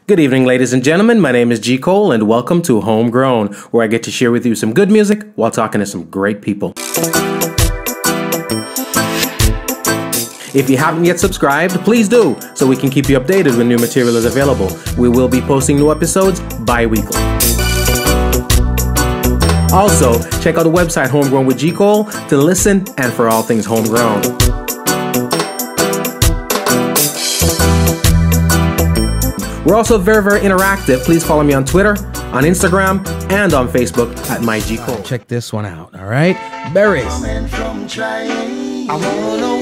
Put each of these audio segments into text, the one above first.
Good evening, ladies and gentlemen. My name is G. Cole, and welcome to Homegrown, where I get to share with you some good music while talking to some great people. If you haven't yet subscribed, please do, so we can keep you updated when new material is available. We will be posting new episodes bi-weekly. Also, check out the website Homegrown with G. Cole to listen and for all things homegrown. We're also very interactive. Please follow me on Twitter, on Instagram, and on Facebook at MyGCole. Check this one out, all right? Berries. I wanna know,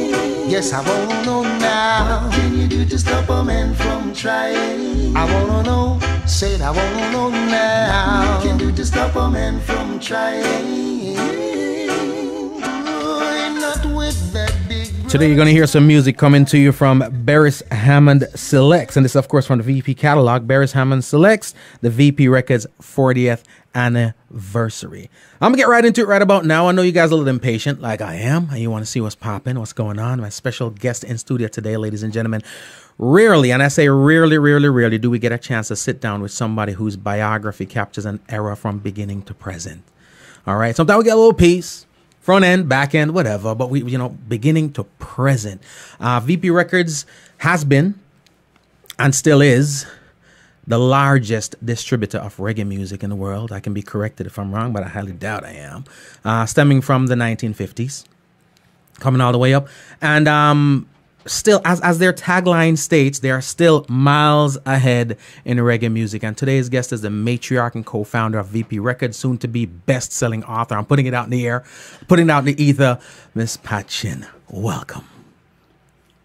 yes, I wanna know now. What can you do to stop a man from trying? I wanna know, said I wanna know now. What can you do to stop a man from trying? Not with that big. Today you're going to hear some music coming to you from Beres Hammond Selects. And this is, of course, from the VP catalog. Beres Hammond Selects, the VP Records 40th anniversary. I'm going to get right into it right about now. I know you guys are a little impatient, like I am, and you want to see what's popping, what's going on. My special guest in studio today, ladies and gentlemen. Rarely, and I say rarely do we get a chance to sit down with somebody whose biography captures an era from beginning to present. All right? Sometimes we get a little piece. Front end, back end, whatever, but we, beginning to present. VP Records has been and still is the largest distributor of reggae music in the world. I can be corrected if I'm wrong, but I highly doubt I am. Stemming from the 1950s, coming all the way up. And still, as their tagline states, they are still miles ahead in reggae music. And today's guest is the matriarch and co-founder of VP Records, soon to be best-selling author. I'm putting it out in the air, putting it out in the ether. Miss Pat Chin, welcome.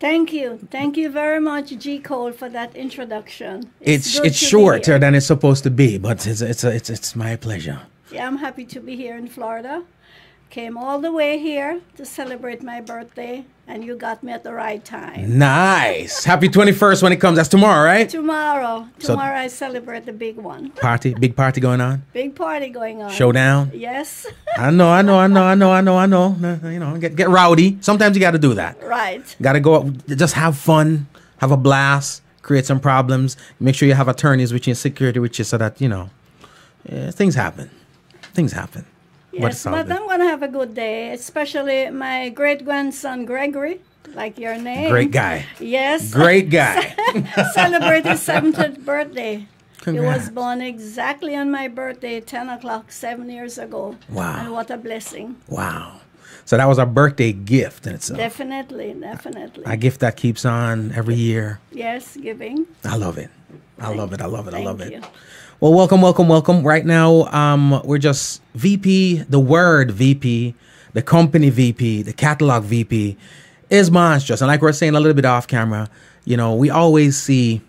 Thank you. Thank you very much, G. Cole, for that introduction. It's shorter than it's supposed to be, but it's my pleasure. Yeah, I'm happy to be here in Florida. Came all the way here to celebrate my birthday, and you got me at the right time. Nice. Happy 21st when it comes. That's tomorrow, right? Tomorrow I celebrate the big one. Big party going on? Big party going on. Showdown? Yes. I know. Get rowdy. Sometimes you got to do that. Right. Got to go up, just have fun, have a blast, create some problems. Make sure you have attorneys with you, security with you, so that, things happen. Yes, but I'm going to have a good day, especially my great-grandson, Gregory, like your name. Great guy. Yes. Great guy. Celebrate his 70th birthday. Congrats. He was born exactly on my birthday, 10 o'clock, 7 years ago. Wow. And what a blessing. Wow. So that was a birthday gift in itself. Definitely. A gift that keeps on every year. Yes, giving. I love it. I love it. Thank you. Well, welcome. Right now, we're just VP, the word VP, the company VP, the catalog VP is monstrous. And like we're saying a little bit off camera, we always see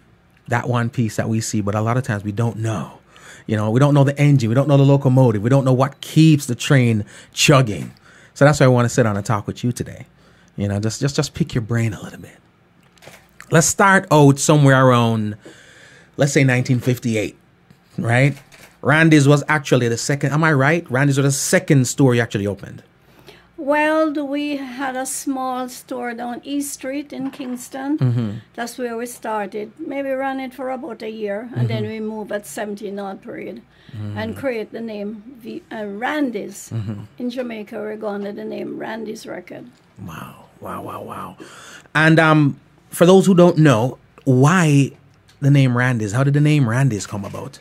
that one piece that we see, but a lot of times we don't know. We don't know the engine. We don't know the locomotive. We don't know what keeps the train chugging. So that's why I want to sit down and talk with you today. Just pick your brain a little bit. Let's start out somewhere around, let's say 1958. Right? Randy's was actually the second. Am I right? Randy's was the second store you actually opened. Well, we had a small store down East Street in Kingston. Mm-hmm. That's where we started. Maybe ran it for about a year, and then we moved at 17 North Parade and create the name Randy's. Mm-hmm. In Jamaica, we're going to the name Randy's Record. Wow. And for those who don't know, why the name Randy's? How did the name Randy's come about?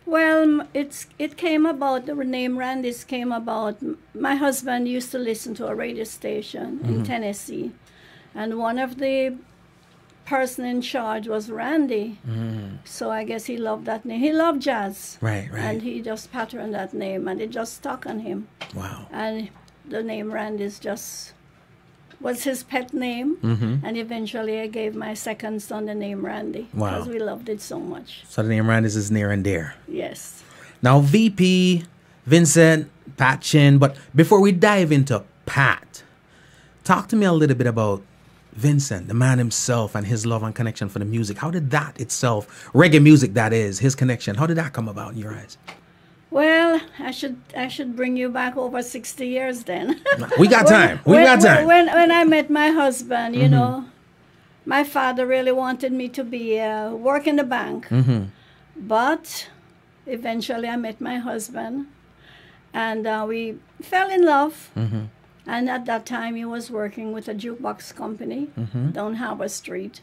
Well, it came about, the name Randy's came about. My husband used to listen to a radio station in Tennessee, and one of the person in charge was Randy. So I guess he loved that name. He loved jazz. Right. And he just patterned that name, and it just stuck on him. Wow. And the name Randy's just was his pet name, and eventually I gave my second son the name Randy because we loved it so much. So the name Randy's is near and dear. Yes. Now VP, Vincent, Pat Chin, but before we dive into Pat, talk to me a little bit about Vincent, the man himself, and his love and connection for the music. How did that itself, reggae music that is, his connection, how did that come about in your eyes? Well, I should bring you back over 60 years then. We got time. When I met my husband, you know, My father really wanted me to be work in the bank, but eventually I met my husband, and we fell in love. And at that time, he was working with a jukebox company down Harbor Street.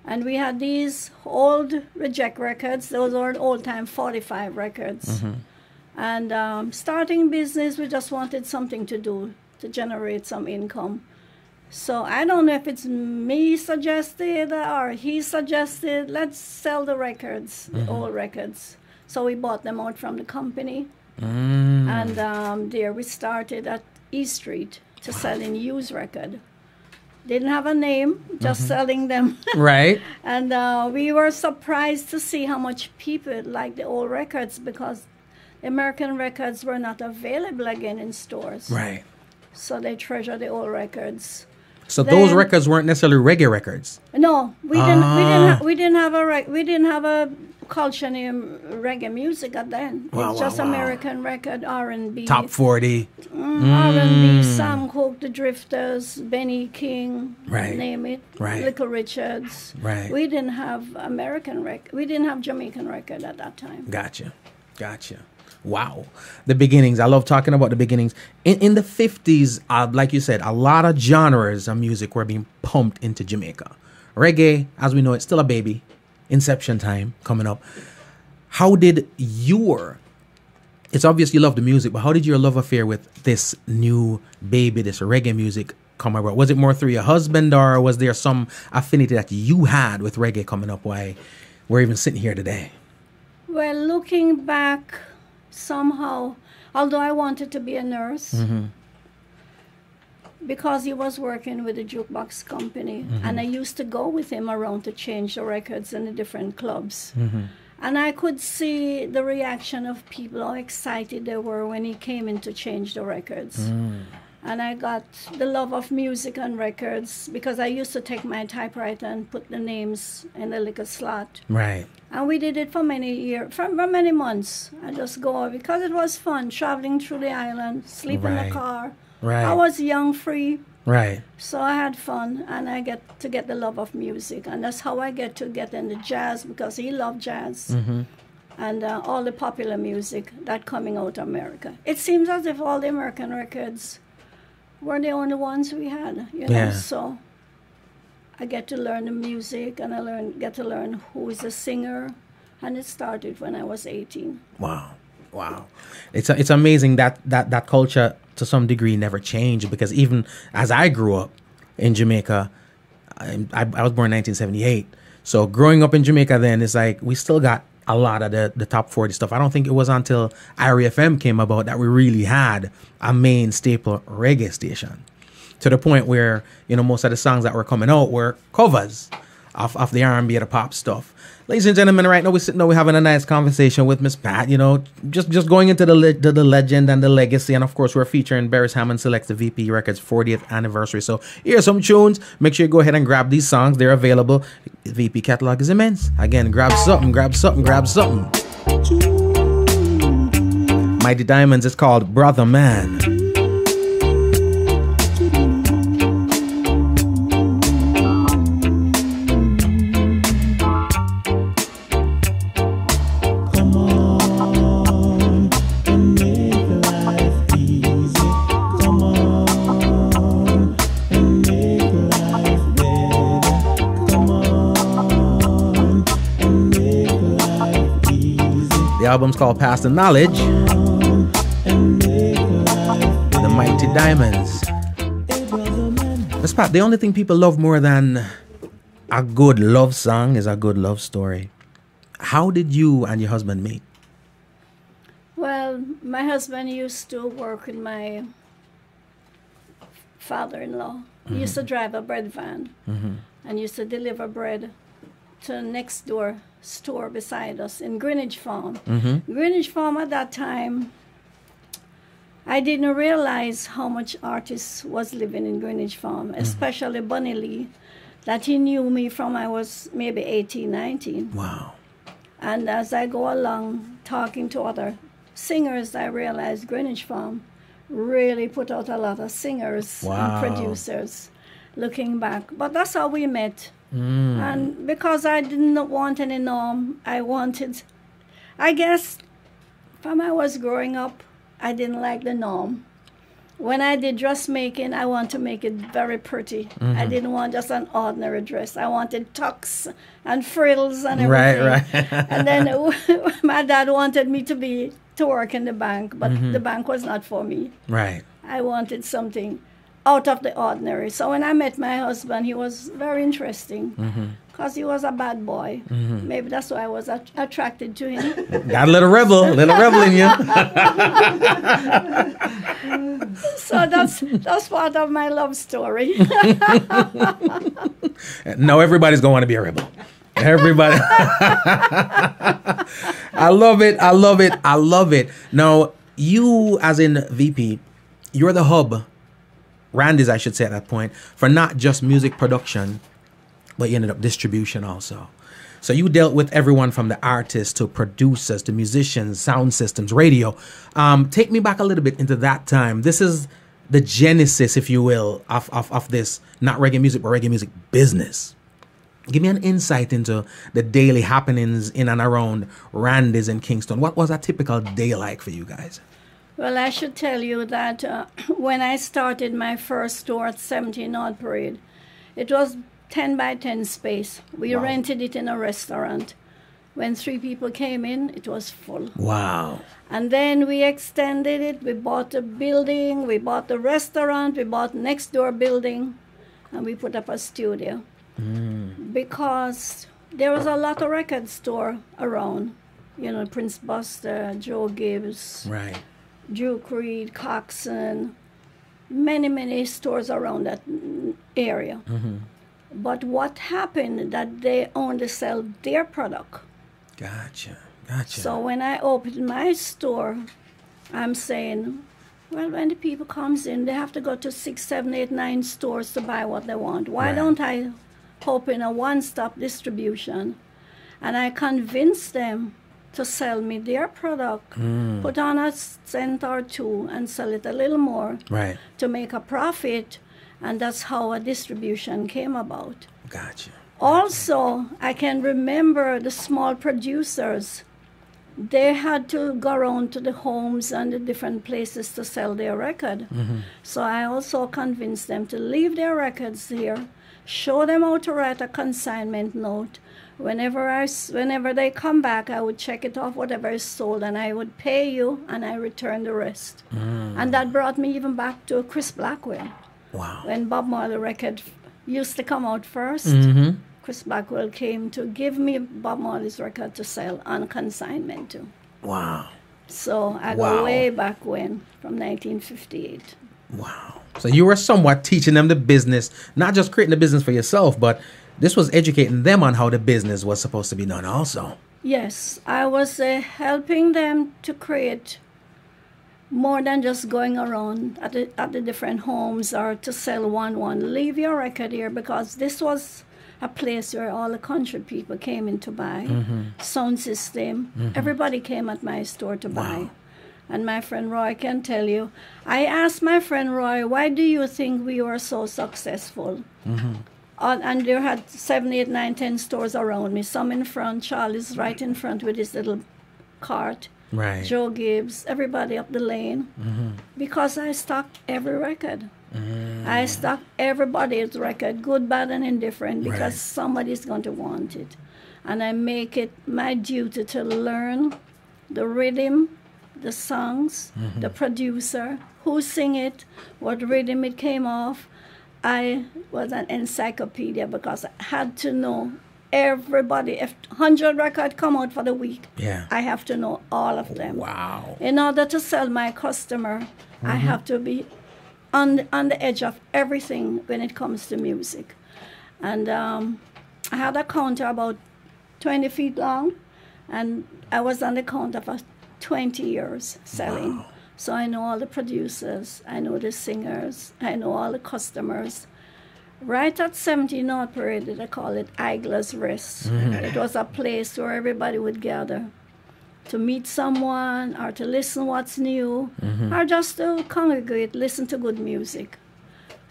And we had these old reject records. Those are old-time 45 records. And starting business, we just wanted something to do to generate some income. So I don't know if it's me suggested or he suggested, let's sell the records, the old records. So we bought them out from the company. And there we started at E Street to selling used record. Didn't have a name, just selling them. Right. And we were surprised to see how much people liked the old records, because the American records were not available again in stores. Right. So they treasure the old records. So those records weren't necessarily reggae records. No, we didn't have a culture named reggae music at then. It's just American record, R&B. Top 40. R&B, Sam Cooke, The Drifters, Benny King, Right. name it. Right. Little Richards. Right. We didn't have American record. We didn't have Jamaican record at that time. Gotcha. Wow. The beginnings. I love talking about the beginnings. In the 50s, like you said, a lot of genres of music were being pumped into Jamaica. Reggae, as we know, it's still a baby. Inception time coming up. How did it's obvious you love the music, but how did your love affair with this new baby, this reggae music come about? Was it more through your husband, or was there some affinity that you had with reggae coming up while we're even sitting here today? Well, looking back, somehow, although I wanted to be a nurse, because he was working with a jukebox company, and I used to go with him around to change the records in the different clubs. And I could see the reaction of people, how excited they were when he came in to change the records. And I got the love of music and records, because I used to take my typewriter and put the names in the liquor slot. Right. And we did it for many years, for many months. I just go, because it was fun, traveling through the island, sleep in the car. Right. I was young, free. Right. So I had fun, and I get the love of music. And that's how I get into jazz, because he loved jazz. And all the popular music that coming out of America. It seems as if all the American records were the only ones we had, you know. So I get to learn the music, and I get to learn who is a singer. And it started when I was 18. Wow. It's amazing that culture to some degree never changed, because even as I grew up in Jamaica, I was born in 1978. So growing up in Jamaica then, it's like we still got a lot of the top 40 stuff. I don't think it was until IRE FM came about that we really had a main staple reggae station, to the point where, you know, most of the songs that were coming out were covers of the R&B or the pop stuff. Ladies and gentlemen, right now we're having a nice conversation with Miss Pat, you know, just going into the legend and the legacy. And of course, we're featuring Beres Hammond Selects the VP Records 40th anniversary. So here's some tunes. Make sure you go ahead and grab these songs. They're available. The VP catalog is immense. Again, grab something. Mighty Diamonds is called Brother Man. The album's called Past the Knowledge. The Mighty Diamonds. Miss Pat, the only thing people love more than a good love song is a good love story. How did you and your husband meet? Well, my husband used to work with my father-in-law. He used to drive a bread van and used to deliver bread to the next door store beside us in Greenwich Farm. Greenwich Farm at that time, I didn't realize how much artists was living in Greenwich Farm, especially Bunny Lee, that he knew me from I was maybe 18, 19. Wow. And as I go along talking to other singers, I realized Greenwich Farm really put out a lot of singers and producers. looking back. But that's how we met. And because I didn't want any norm, I guess from I was growing up, I didn't like the norm. When I did dressmaking, I want to make it very pretty. I didn't want just an ordinary dress. I wanted tucks and frills and everything. Right. And then my dad wanted me to work in the bank, but the bank was not for me. Right. I wanted something out of the ordinary. So when I met my husband, he was very interesting because he was a bad boy. Maybe that's why I was attracted to him. Got a little rebel in you. So that's part of my love story. No, everybody's gonna want to be a rebel. Everybody. I love it. I love it. I love it. Now, you as in VP, you're the hub, Randy's I should say at that point, for not just music production, but you ended up distribution also. So you dealt with everyone from the artists to producers to musicians, sound systems, radio. Take me back a little bit into that time. This is the genesis, if you will, of this, not reggae music, but reggae music business. Give me an insight into the daily happenings in and around Randy's in Kingston. What was a typical day like for you guys? Well, I should tell you that when I started my first store at 17 Odd Parade, it was 10 by 10 space. We rented it in a restaurant. When 3 people came in, it was full. Wow. And then we extended it. We bought a building, we bought the restaurant, we bought next door building, and we put up a studio. Because there was a lot of record store around. You know, Prince Buster, Joe Gibbs, Right. Drew Creed, Coxon, many stores around that area. But what happened that they only sell their product. Gotcha. So when I opened my store, I'm saying, well, when the people comes in, they have to go to 6, 7, 8, 9 stores to buy what they want. Why don't I open a one-stop distribution? And I convinced them to sell me their product, put on a cent or two and sell it a little more to make a profit. And that's how a distribution came about. Gotcha. Also, I can remember the small producers. They had to go around to the homes and the different places to sell their record. So I also convinced them to leave their records here, show them how to write a consignment note. Whenever they come back, I would check it off, whatever is sold, and I would pay you, and I return the rest. And that brought me even back to Chris Blackwell. Wow. When Bob Marley record used to come out first, Chris Blackwell came to give me Bob Marley's record to sell on consignment too. Wow. So I go way back when, from 1958. Wow. So you were somewhat teaching them the business, not just creating the business for yourself, but this was educating them on how the business was supposed to be done also. Yes, I was helping them to create more than just going around at the different homes or to sell one. Leave your record here, because this was a place where all the country people came in to buy. Sound system. Everybody came at my store to buy. And my friend Roy can tell you, I asked my friend Roy, why do you think we were so successful? And there had 7, 8, 9, 10 stores around me. Some in front, Charlie's right in front with his little cart. Right. Joe Gibbs, everybody up the lane. Because I stocked every record. I stocked everybody's record, good, bad, and indifferent, because somebody's going to want it. And I make it my duty to learn the rhythm, the songs, the producer, who sing it, what rhythm it came off. I was an encyclopedia because I had to know everybody. If 100 records come out for the week, I have to know all of them. Wow. In order to sell my customer, I have to be on the edge of everything when it comes to music. And I had a counter about 20 feet long, and I was on the counter for 20 years selling. Wow. So I know all the producers, I know the singers, I know all the customers. Right at 17 North Parade, they call it Igler's Rest. It was a place where everybody would gather to meet someone or to listen what's new or just to congregate, listen to good music.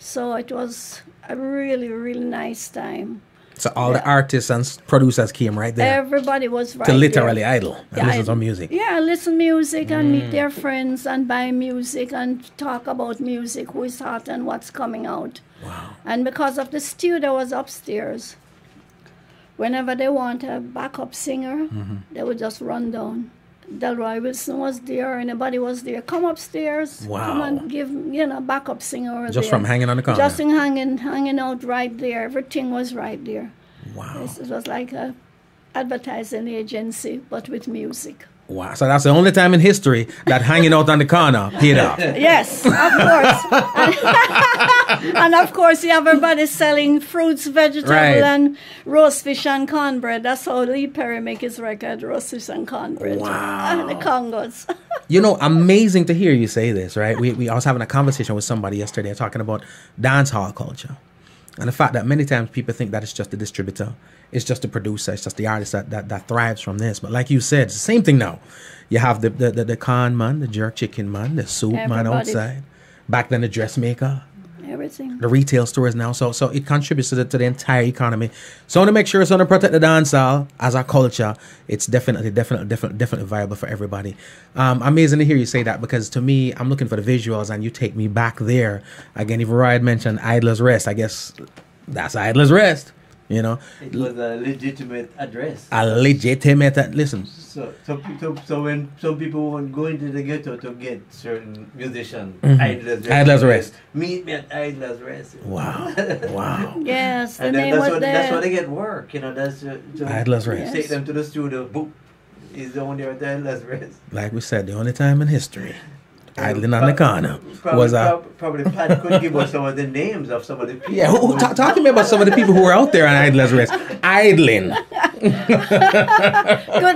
So it was a really, really nice time. So all the artists and producers came right there. Everybody was right to literally there. idle and listen to music. Yeah, listen music and meet their friends and buy music and talk about music, who is hot and what's coming out. Wow. And because of the studio was upstairs, whenever they want a backup singer, they would just run down. Delroy Wilson was there, anybody was there. Come upstairs, Wow. come and give, backup singer Just there. from hanging on the corner. Just hanging out right there. Everything was right there. Wow. It was like a advertising agency, but with music. Wow. So that's the only time in history that hanging out on the corner paid off. Yes, of course. And of course, you have everybody selling fruits, vegetables, Right. and roast fish and cornbread. That's how Lee Perry make his record, roast fish and cornbread. Wow. And the Congos. Amazing to hear you say this, right? I was having a conversation with somebody yesterday talking about dance hall culture. And the fact that many times people think that it's just the distributor, it's just the producer, it's just the artist that thrives from this. But like you said, it's the same thing now. You have the con man, the jerk chicken man, the soup man Everybody. outside. Back then the dressmaker, Everything. the retail stores now. So it contributes to the entire economy. So to make sure it's going to protect the dance hall as a culture, it's definitely viable for everybody. Amazing to hear you say that, because to me, I'm looking for the visuals and you take me back there. Again, if Roy had mentioned Idler's Rest, I guess that's Idler's Rest. It was a legitimate address. Listen. So when some people would go into the ghetto to get certain musicians, Idler's Rest. Meet me at Idler's Rest. Wow. Yes, the And then name was that's why there. they get work. That's Idler's Rest. Take them to the studio. Boop. He's the one there at Idler's Rest. Like we said, the only time in history idling on the corner was probably Pat could give us some of the names of some of the people. Yeah, talk to me about some of the people who were out there on Idler's Rest. Idling. Good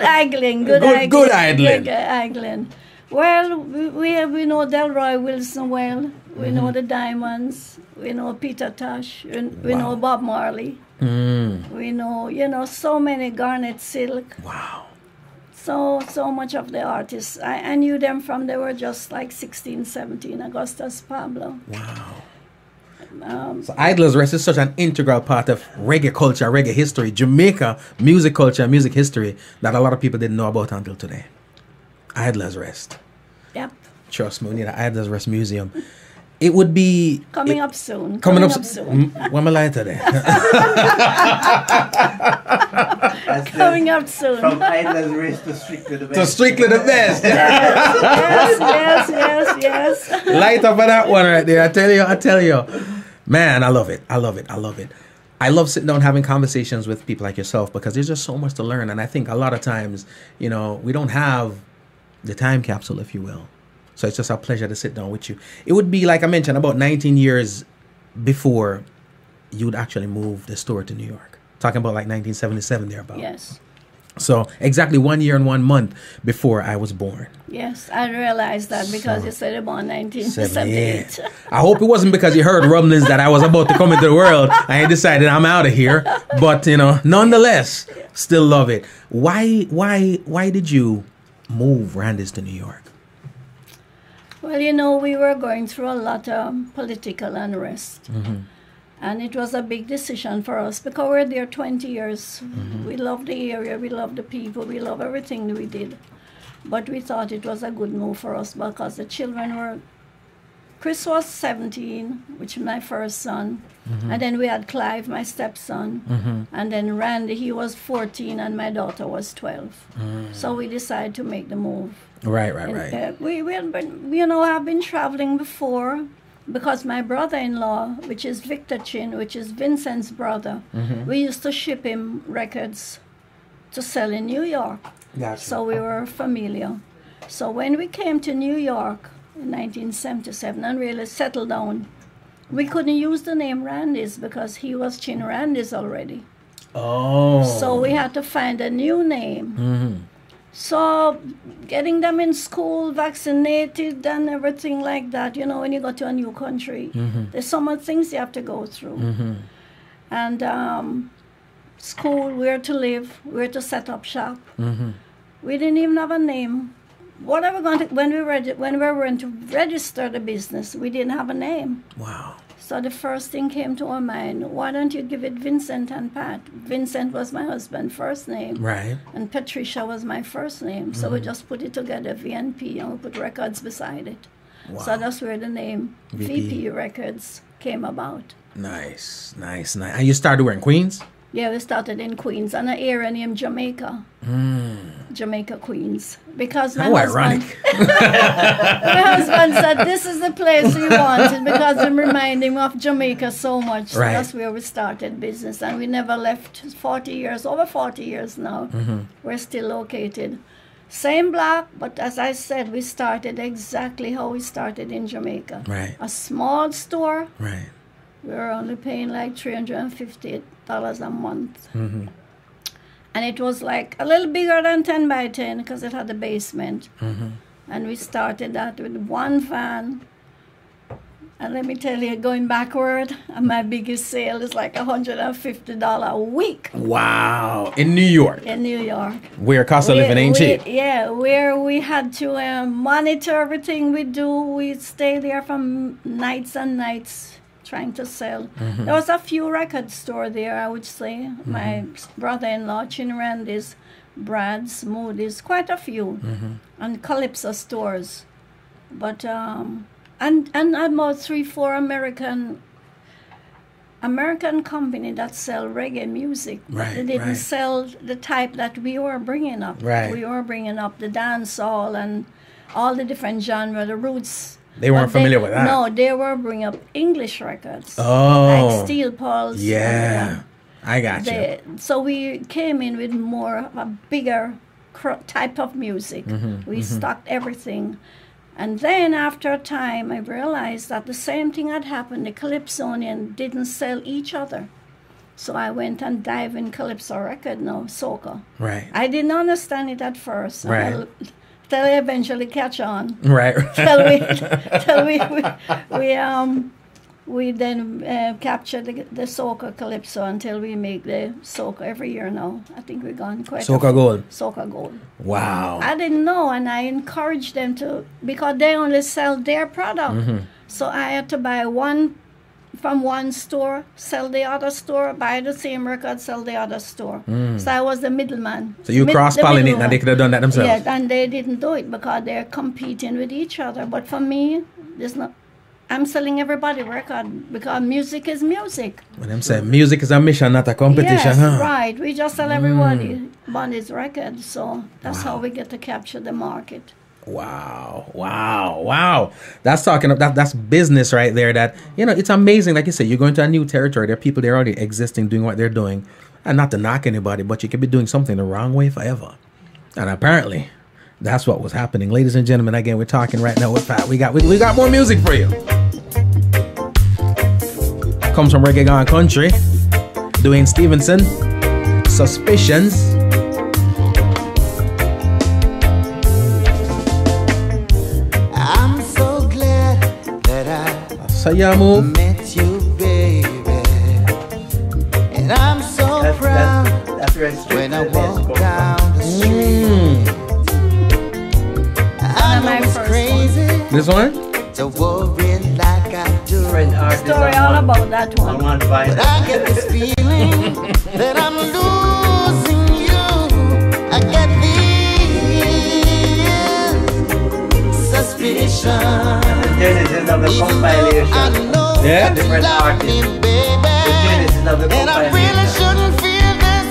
idling. Good idling. Good idling. Well, we know Delroy Wilson well. We know the Diamonds. We know Peter Tosh. We know Bob Marley. We know, so many Garnet Silk. Wow. So much of the artists. I knew them from they were just like 16, 17. Augustus Pablo. Wow. So Idler's Rest is such an integral part of reggae culture, reggae history, Jamaica music culture, music history that a lot of people didn't know about until today. Idler's Rest. Yep. Trust me, we need an Idler's Rest museum. It would be Coming up soon. Coming up soon. When am I today? Coming up soon. From Idler's Rest to Strictly the Best. To Strictly the Best. Yes. Light up on that one right there. I tell you. Man, I love it. I love sitting down having conversations with people like yourself, because there's just so much to learn. And I think a lot of times, we don't have the time capsule, if you will. So it's just a pleasure to sit down with you. It would be, like I mentioned, about 19 years before you'd actually move the store to New York. Talking about like 1977 thereabout. Yes. So exactly 1 year and 1 month before I was born. Yes, I realized that because you said about 1978. I hope it wasn't because you heard rumblings that I was about to come into the world and I decided I'm out of here. But, nonetheless, still love it. Why did you move Randy's to New York? Well, we were going through a lot of political unrest. And it was a big decision for us because we're there 20 years. We love the area, we love the people, we love everything that we did. But we thought it was a good move for us because the children were... Chris was 17, which is my first son. And then we had Clive, my stepson. And then Randy, he was 14 and my daughter was 12. So we decided to make the move. Right. We had been, I've been traveling before because my brother-in-law, which is Victor Chin, which is Vincent's brother, we used to ship him records to sell in New York. Gotcha. So we were familiar. So when we came to New York in 1977 and really settled down, we couldn't use the name Randy's because he was Chin Randy's already. Oh. So we had to find a new name. So getting them in school, vaccinated and everything like that, when you go to a new country, there's so much things you have to go through. And school, where to live, where to set up shop. We didn't even have a name. When we were going to register the business, we didn't have a name. Wow. So the first thing came to our mind, why don't you give it Vincent and Pat? Vincent was my husband's first name. Right. And Patricia was my first name. So we just put it together, VNP, and we put records beside it. Wow. So that's where the name VP Records came about. Nice. And you started where, in Queens? Yeah, we started in Queens, on an area named Jamaica. Jamaica, Queens. Because my How husband, ironic. my husband said, this is the place we wanted because it reminded him of Jamaica so much. So Right. that's where we started business. And we never left. 40 years, over 40 years now. We're still located. Same block, but as I said, we started exactly how we started in Jamaica. Right. A small store. Right. We were only paying like $350 a month. And it was like a little bigger than 10 by 10 because it had a basement. And we started that with one van. And let me tell you, going backward, my biggest sale is like $150 a week Wow. In New York, in New York. where cost of living ain't cheap. Yeah, where we had to monitor everything we do. We stay there from nights and nights trying to sell. There was a few record store there, I would say. My brother-in-law, Chin Randy's, Brad's, Moody's, quite a few. And Calypso stores. But, and about 3-4 American company that sell reggae music. Right, They didn't right. sell the type that we were bringing up. Right. We were bringing up the dancehall and all the different genre, the roots. They weren't But familiar with that. No, they were bringing up English records. Oh. Like Steel Pulse. Yeah. I got you. So we came in with more of a bigger type of music. We stocked everything. And then after a time, I realized that the same thing had happened. The Calypsonian didn't sell each other. So I went and dived in Calypso record now, soca. Right. I didn't understand it at first. Right. Till I eventually catch on. Right. We then capture the soca calypso until we make the soca every year now. I think we've gone quite Soca Gold. Soca Gold. Wow. I didn't know, and I encouraged them to, because they only sell their product. So I had to buy one from one store, sell the other store, buy the same record, sell the other store. So I was the middleman. So you cross-pollinate, and they could have done that themselves. Yeah, and they didn't do it because they're competing with each other. But for me, there's not. I'm selling everybody record because music is music. When I'm saying music is a mission, not a competition, Yes, huh? right. We just sell everybody's record. So that's how we get to capture the market. Wow. That's business right there. That, it's amazing. Like you say, you're going to a new territory. There are people there already existing, doing what they're doing. And not to knock anybody, but you could be doing something the wrong way forever. And apparently, that's what was happening. Ladies and gentlemen, again, we're talking right now with Pat. We got more music for you. Comes from Reggae Gone Country. Dwayne Stevenson. Suspicions. I'm so glad that I So y'all move. met you, baby. And I'm so proud That's restricted. when I walk down the street. I know my it's first crazy This one? to worry like I do, Different artists Story on all one- about that on one. one vinyl. but I get this feeling that I'm losing you. I get this suspicion. The genesis of the Even though I compilation. know Yeah, that you different love artists. me, The baby, genesis of the and I really compilation. shouldn't feel this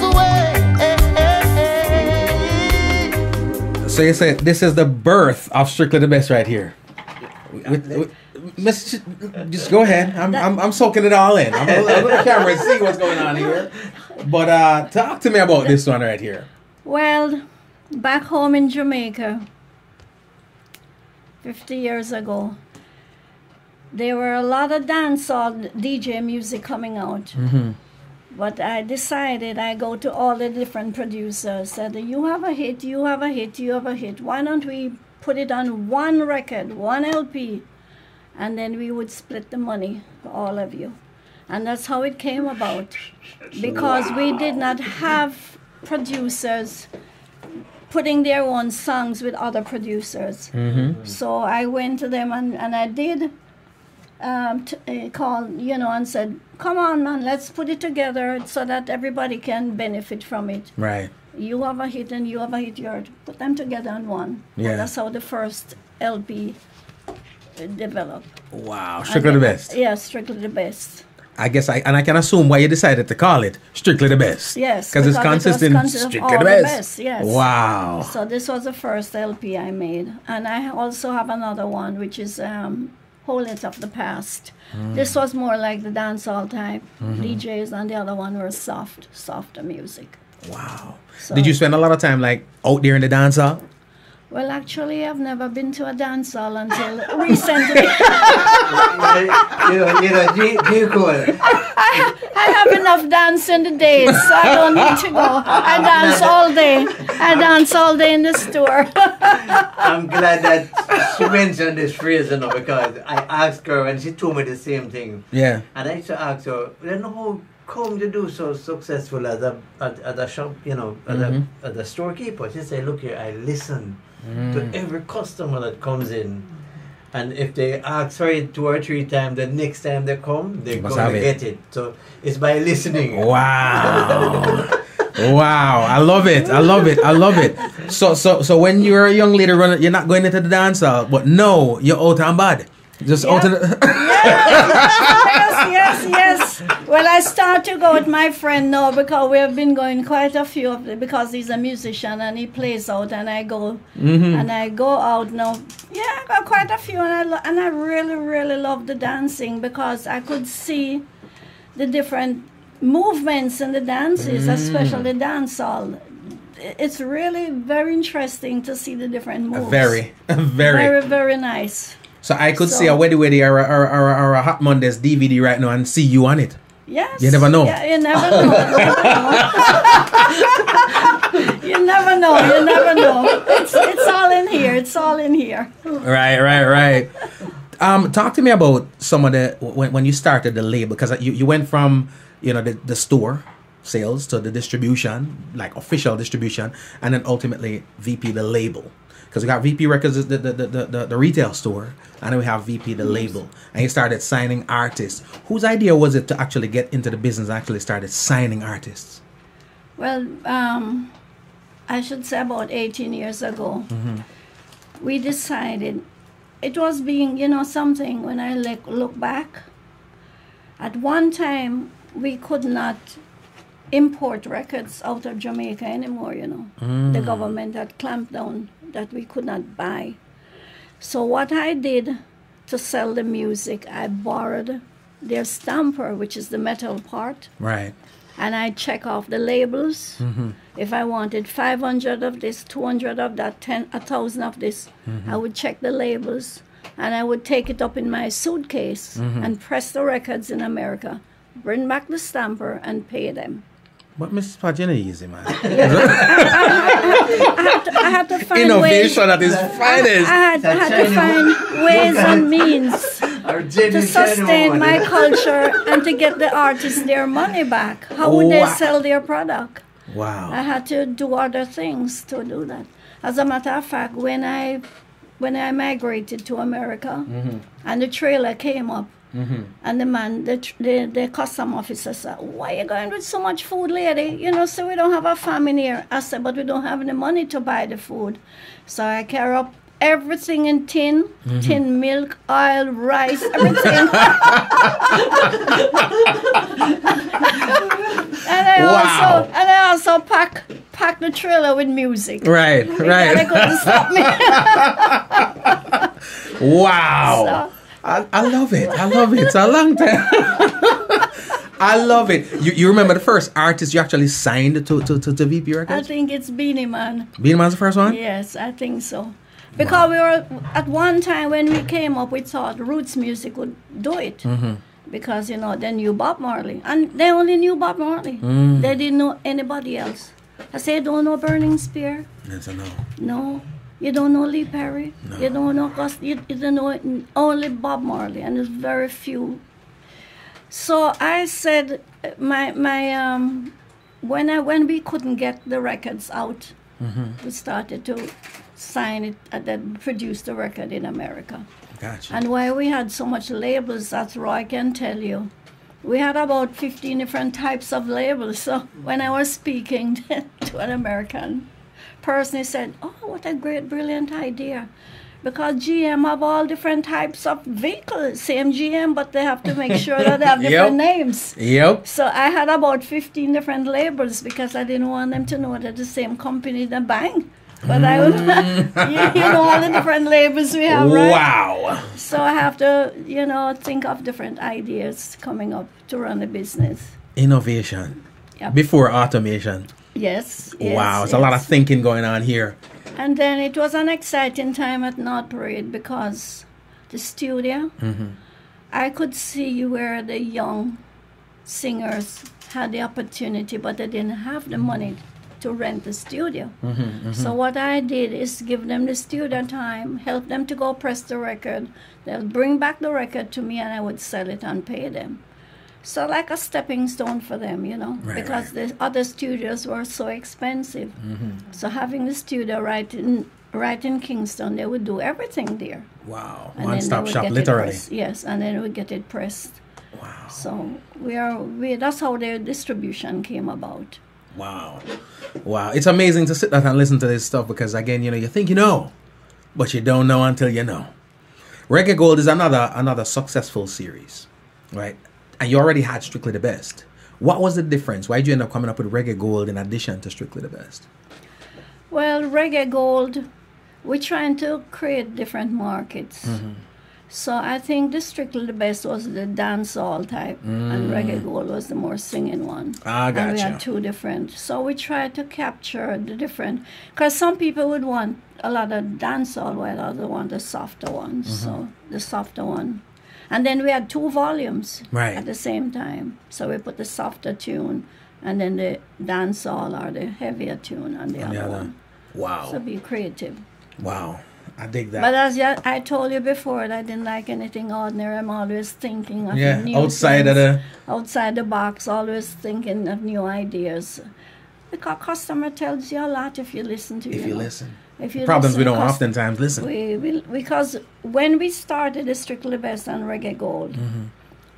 way. So you say this is the birth of Strictly the Best right here. Miss, just go ahead. I'm soaking it all in. I'm gonna look at the camera and see what's going on here. But talk to me about this one right here. Well, back home in Jamaica, 50 years ago, there were a lot of dancehall DJ music coming out. But I decided I go to all the different producers, said, you have a hit, you have a hit, you have a hit. Why don't we put it on one record, one LP, and then we would split the money for all of you. And that's how it came about. Because we did not have producers putting their own songs with other producers. So I went to them and I did called, and said, "Come on, man, let's put it together so that everybody can benefit from it. Right. You have a hit and you have a hit, you put them together in one." Yeah. And that's how the first LP developed. Wow. Strictly the best. Yeah, Strictly the Best. I guess I can assume why you decided to call it Strictly the Best. Yes. Because it's consistent. Strictly the best. Yes. Wow. So this was the first LP I made. And I also have another one, which is Whole It of the Past. This was more like the dancehall type DJs, and the other one was softer music. Wow. So, Did you spend a lot of time like out there in the dance hall? Well, actually, I've never been to a dance hall until recently. G Cole. I have enough dance in the days, so I don't need to go. I dance all day. I dance all day in the store. I'm glad that she mentioned this phrase, because I asked her and she told me the same thing. Yeah. And I used to ask her, how come you do so successful at a shop, at a storekeeper? She said, "Look here, I listen to every customer that comes in. And if they ask for it 2 or 3 times, the next time they come, they're going to get it. So it's by listening." Wow. Wow. I love it. I love it. I love it. So when you're a young lady running, you're not going into the dance hall, but no, you're out and bad. Just out in the Yes. Well, I start to go with my friend now because we have been going quite a few of them, because he's a musician and he plays out, and I go and I go out now. Yeah, I got quite a few, and I really, really love the dancing, because I could see the different movements in the dances, especially dancehall. It's really very interesting to see the different moves. Very. Very, very nice. So I could see a Weddy or a Hot Mondays DVD right now and see you on it. Yes. You never know. Yeah, you never know. You never know. It's all in here. It's all in here. Right. Talk to me about some of the when you started the label, because you went from the store sales to the distribution, like official distribution, and then ultimately VP the label. Because we got VP Records, the retail store, and then we have VP the label. And you started signing artists. Whose idea was it to actually get into the business and actually started signing artists? Well, I should say about 18 years ago, we decided, it was being, something, when I look back, at one time we could not import records out of Jamaica anymore, The government had clamped down that we could not buy. So what I did to sell the music, I borrowed their stamper, which is the metal part. Right. And I check off the labels. If I wanted 500 of this, 200 of that, 1,000 of this, I would check the labels, and I would take it up in my suitcase and press the records in America, bring back the stamper, and pay them. But Mrs. Pagina easy, man. I had to find innovation at its finest. I had to find ways and means to sustain my culture and to get the artists their money back. How would they sell their product? Wow. I had to do other things to do that. As a matter of fact, when I migrated to America and the trailer came up, and the man, the custom officer said, "Why are you going with so much food, lady? So we don't have a famine here." I said, "But we don't have any money to buy the food." So I carry up everything in tin milk, oil, rice, everything. and I also pack the trailer with music. Right. They couldn't stop me. Wow. So, I love it. It's a long time. I love it. You remember the first artist you actually signed to VP Records? I think it's Beanie Man. Beanie Man's the first one? Yes, I think so. Because we were, at one time when we came up, we thought roots music would do it. Because, they knew Bob Marley. And they only knew Bob Marley. They didn't know anybody else. I said, "You don't know Burning Spear?" Yes, I know. No. You don't know Lee Perry? No. You don't know, you don't know only Bob Marley, and there's very few. So I said, when we couldn't get the records out, we started to sign it and then produce the record in America. Gotcha. And why we had so much labels, that's Roy can tell you. We had about 15 different types of labels. So when I was speaking to an American person, he said, "Oh, what a great, brilliant idea." Because GM have all different types of vehicles, same GM, but they have to make sure that they have different names. Yep. So I had about 15 different labels because I didn't want them to know that the same company, the bang. But I would, you know, all the different labels we have, right? Wow. So I have to, you know, think of different ideas coming up to run a business. Innovation. Yep. Before automation. Yes. Wow, it's a lot of thinking going on here. And then it was an exciting time at North Parade because the studio, I could see where the young singers had the opportunity, but they didn't have the money to rent the studio. So what I did is give them the studio time, help them to go press the record. They'll bring back the record to me and I would sell it and pay them. So like a stepping stone for them, you know, because the other studios were so expensive. So having the studio right in Kingston, they would do everything there. Wow, And one-stop shop, literally. Yes, and then we get it pressed. Wow. So that's how the distribution came about. Wow. Wow. It's amazing to sit down and listen to this stuff because, again, you know, you think you know, but you don't know until you know. Reggae Gold is another successful series, right? And you already had Strictly the Best. What was the difference? Why did you end up coming up with Reggae Gold in addition to Strictly the Best? Well, Reggae Gold, we're trying to create different markets. So I think the Strictly the Best was the dancehall type, and Reggae Gold was the more singing one. Gotcha. And we had two different. So we tried to capture the different, because some people would want a lot of dancehall, while others want the softer one. So the softer one. And then we had two volumes at the same time. So we put the softer tune and then the dancehall or the heavier tune on the other one. Wow. So be creative. Wow. I dig that. But as I told you before, I didn't like anything ordinary. I'm always thinking of new outside things, of outside the box, always thinking of new ideas. Because customer tells you a lot if you listen to If you know. listen. If you Problems listen, we don't 'cause oftentimes listen. because when we started the Strictly Best and Reggae Gold,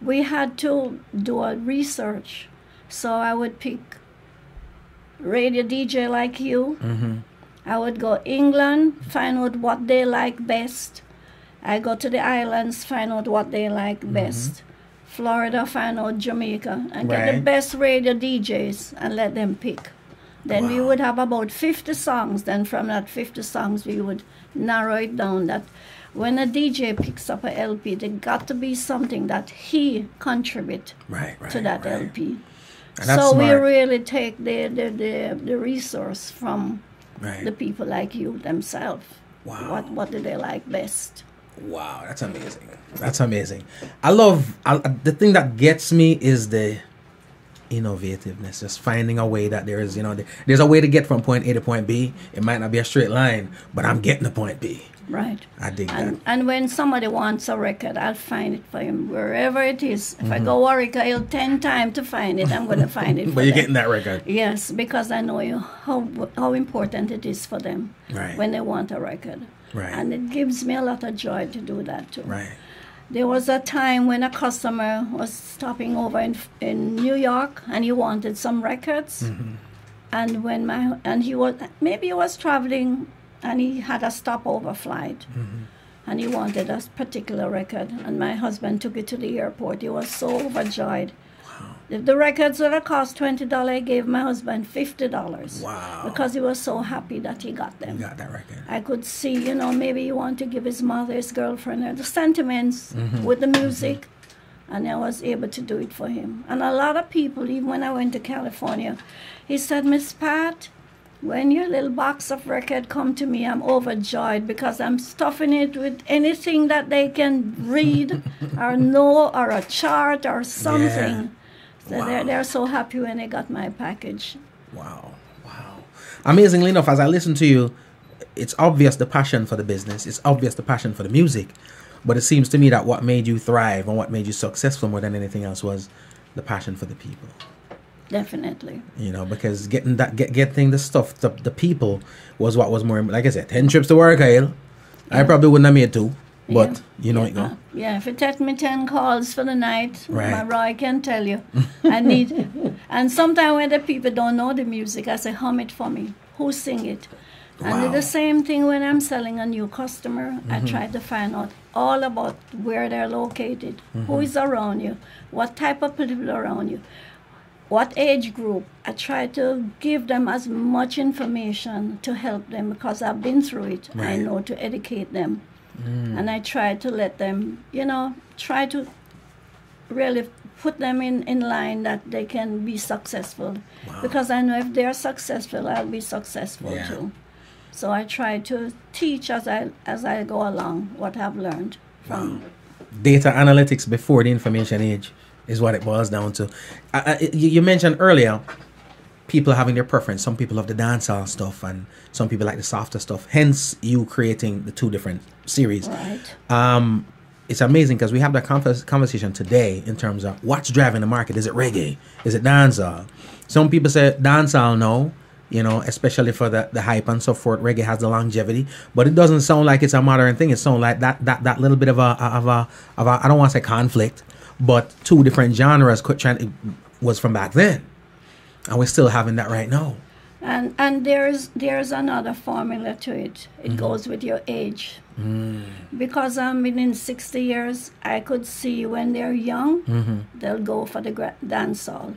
we had to do a research. So I would pick radio DJ like you. I would go England, find out what they like best. I go to the islands, find out what they like best. Florida, find out Jamaica, and get the best radio DJs and let them pick. Then we would have about 50 songs. Then from that 50 songs, we would narrow it down that when a DJ picks up a LP, there got to be something that he contribute to that LP. And that's so smart. we really take the resource from the people like you themselves. Wow. What do they like best? Wow, that's amazing. That's amazing. I love the thing that gets me is the innovativeness, just finding a way that there's a way to get from point A to point B. It might not be a straight line, but I'm getting to point B. Right. I dig that. And when somebody wants a record, I'll find it for him wherever it is. If I go Warwick Hill 10 times to find it, I'm going to find it for But you're them. getting that record. Yes, because I know how important it is for them when they want a record. Right. And it gives me a lot of joy to do that too. Right. There was a time when a customer was stopping over in New York and he wanted some records. And he was traveling and he had a stopover flight. And he wanted a particular record. And my husband took it to the airport. He was so overjoyed. If the records would have cost $20, I gave my husband $50. Wow. Because he was so happy that he got them. You got that record. I could see, maybe he wanted to give his mother, his girlfriend, the sentiments with the music. And I was able to do it for him. And a lot of people, even when I went to California, he said, Miss Pat, when your little box of record come to me, I'm overjoyed because I'm stuffing it with anything that they can read or know or a chart or something. Yeah. So they're so happy when they got my package. Wow. Amazingly enough, as I listen to you, it's obvious the passion for the business. It's obvious the passion for the music. But it seems to me that what made you thrive and what made you successful more than anything else was the passion for the people. Definitely. Because getting the stuff to the people was what was more, like I said, 10 trips to Warwick Hill. I probably wouldn't have made 2. But you know it go. Yeah, if it take me 10 calls for the night, Right. my Roy can tell you. I need, and sometimes when the people don't know the music, I say, hum it for me. Who sing it? And Wow. the same thing when I'm selling a new customer, I try to find out all about where they're located, who is around you, what type of people are around you, what age group. I try to give them as much information to help them because I've been through it. I Right. know to educate them. And I try to let them, try to really put them in line that they can be successful. Wow. Because I know if they're successful, I'll be successful Yeah. too. So I try to teach as I go along what I've learned from. Data analytics before the information age is what it boils down to. You mentioned earlier people having their preference. Some people love the dancehall stuff and some people like the softer stuff. Hence you creating the two different series. Right. It's amazing because we have that conversation today in terms of what's driving the market. Is it reggae? Is it dancehall? Some people say dancehall no, especially for the hype and so forth. Reggae has the longevity, but it doesn't sound like it's a modern thing. It sounds like that little bit of a I don't want to say conflict, but two different genres was from back then, and we're still having that right now. And there's another formula to it. It goes with your age. Because I'm within 60 years, I could see when they're young, they'll go for the dancehall.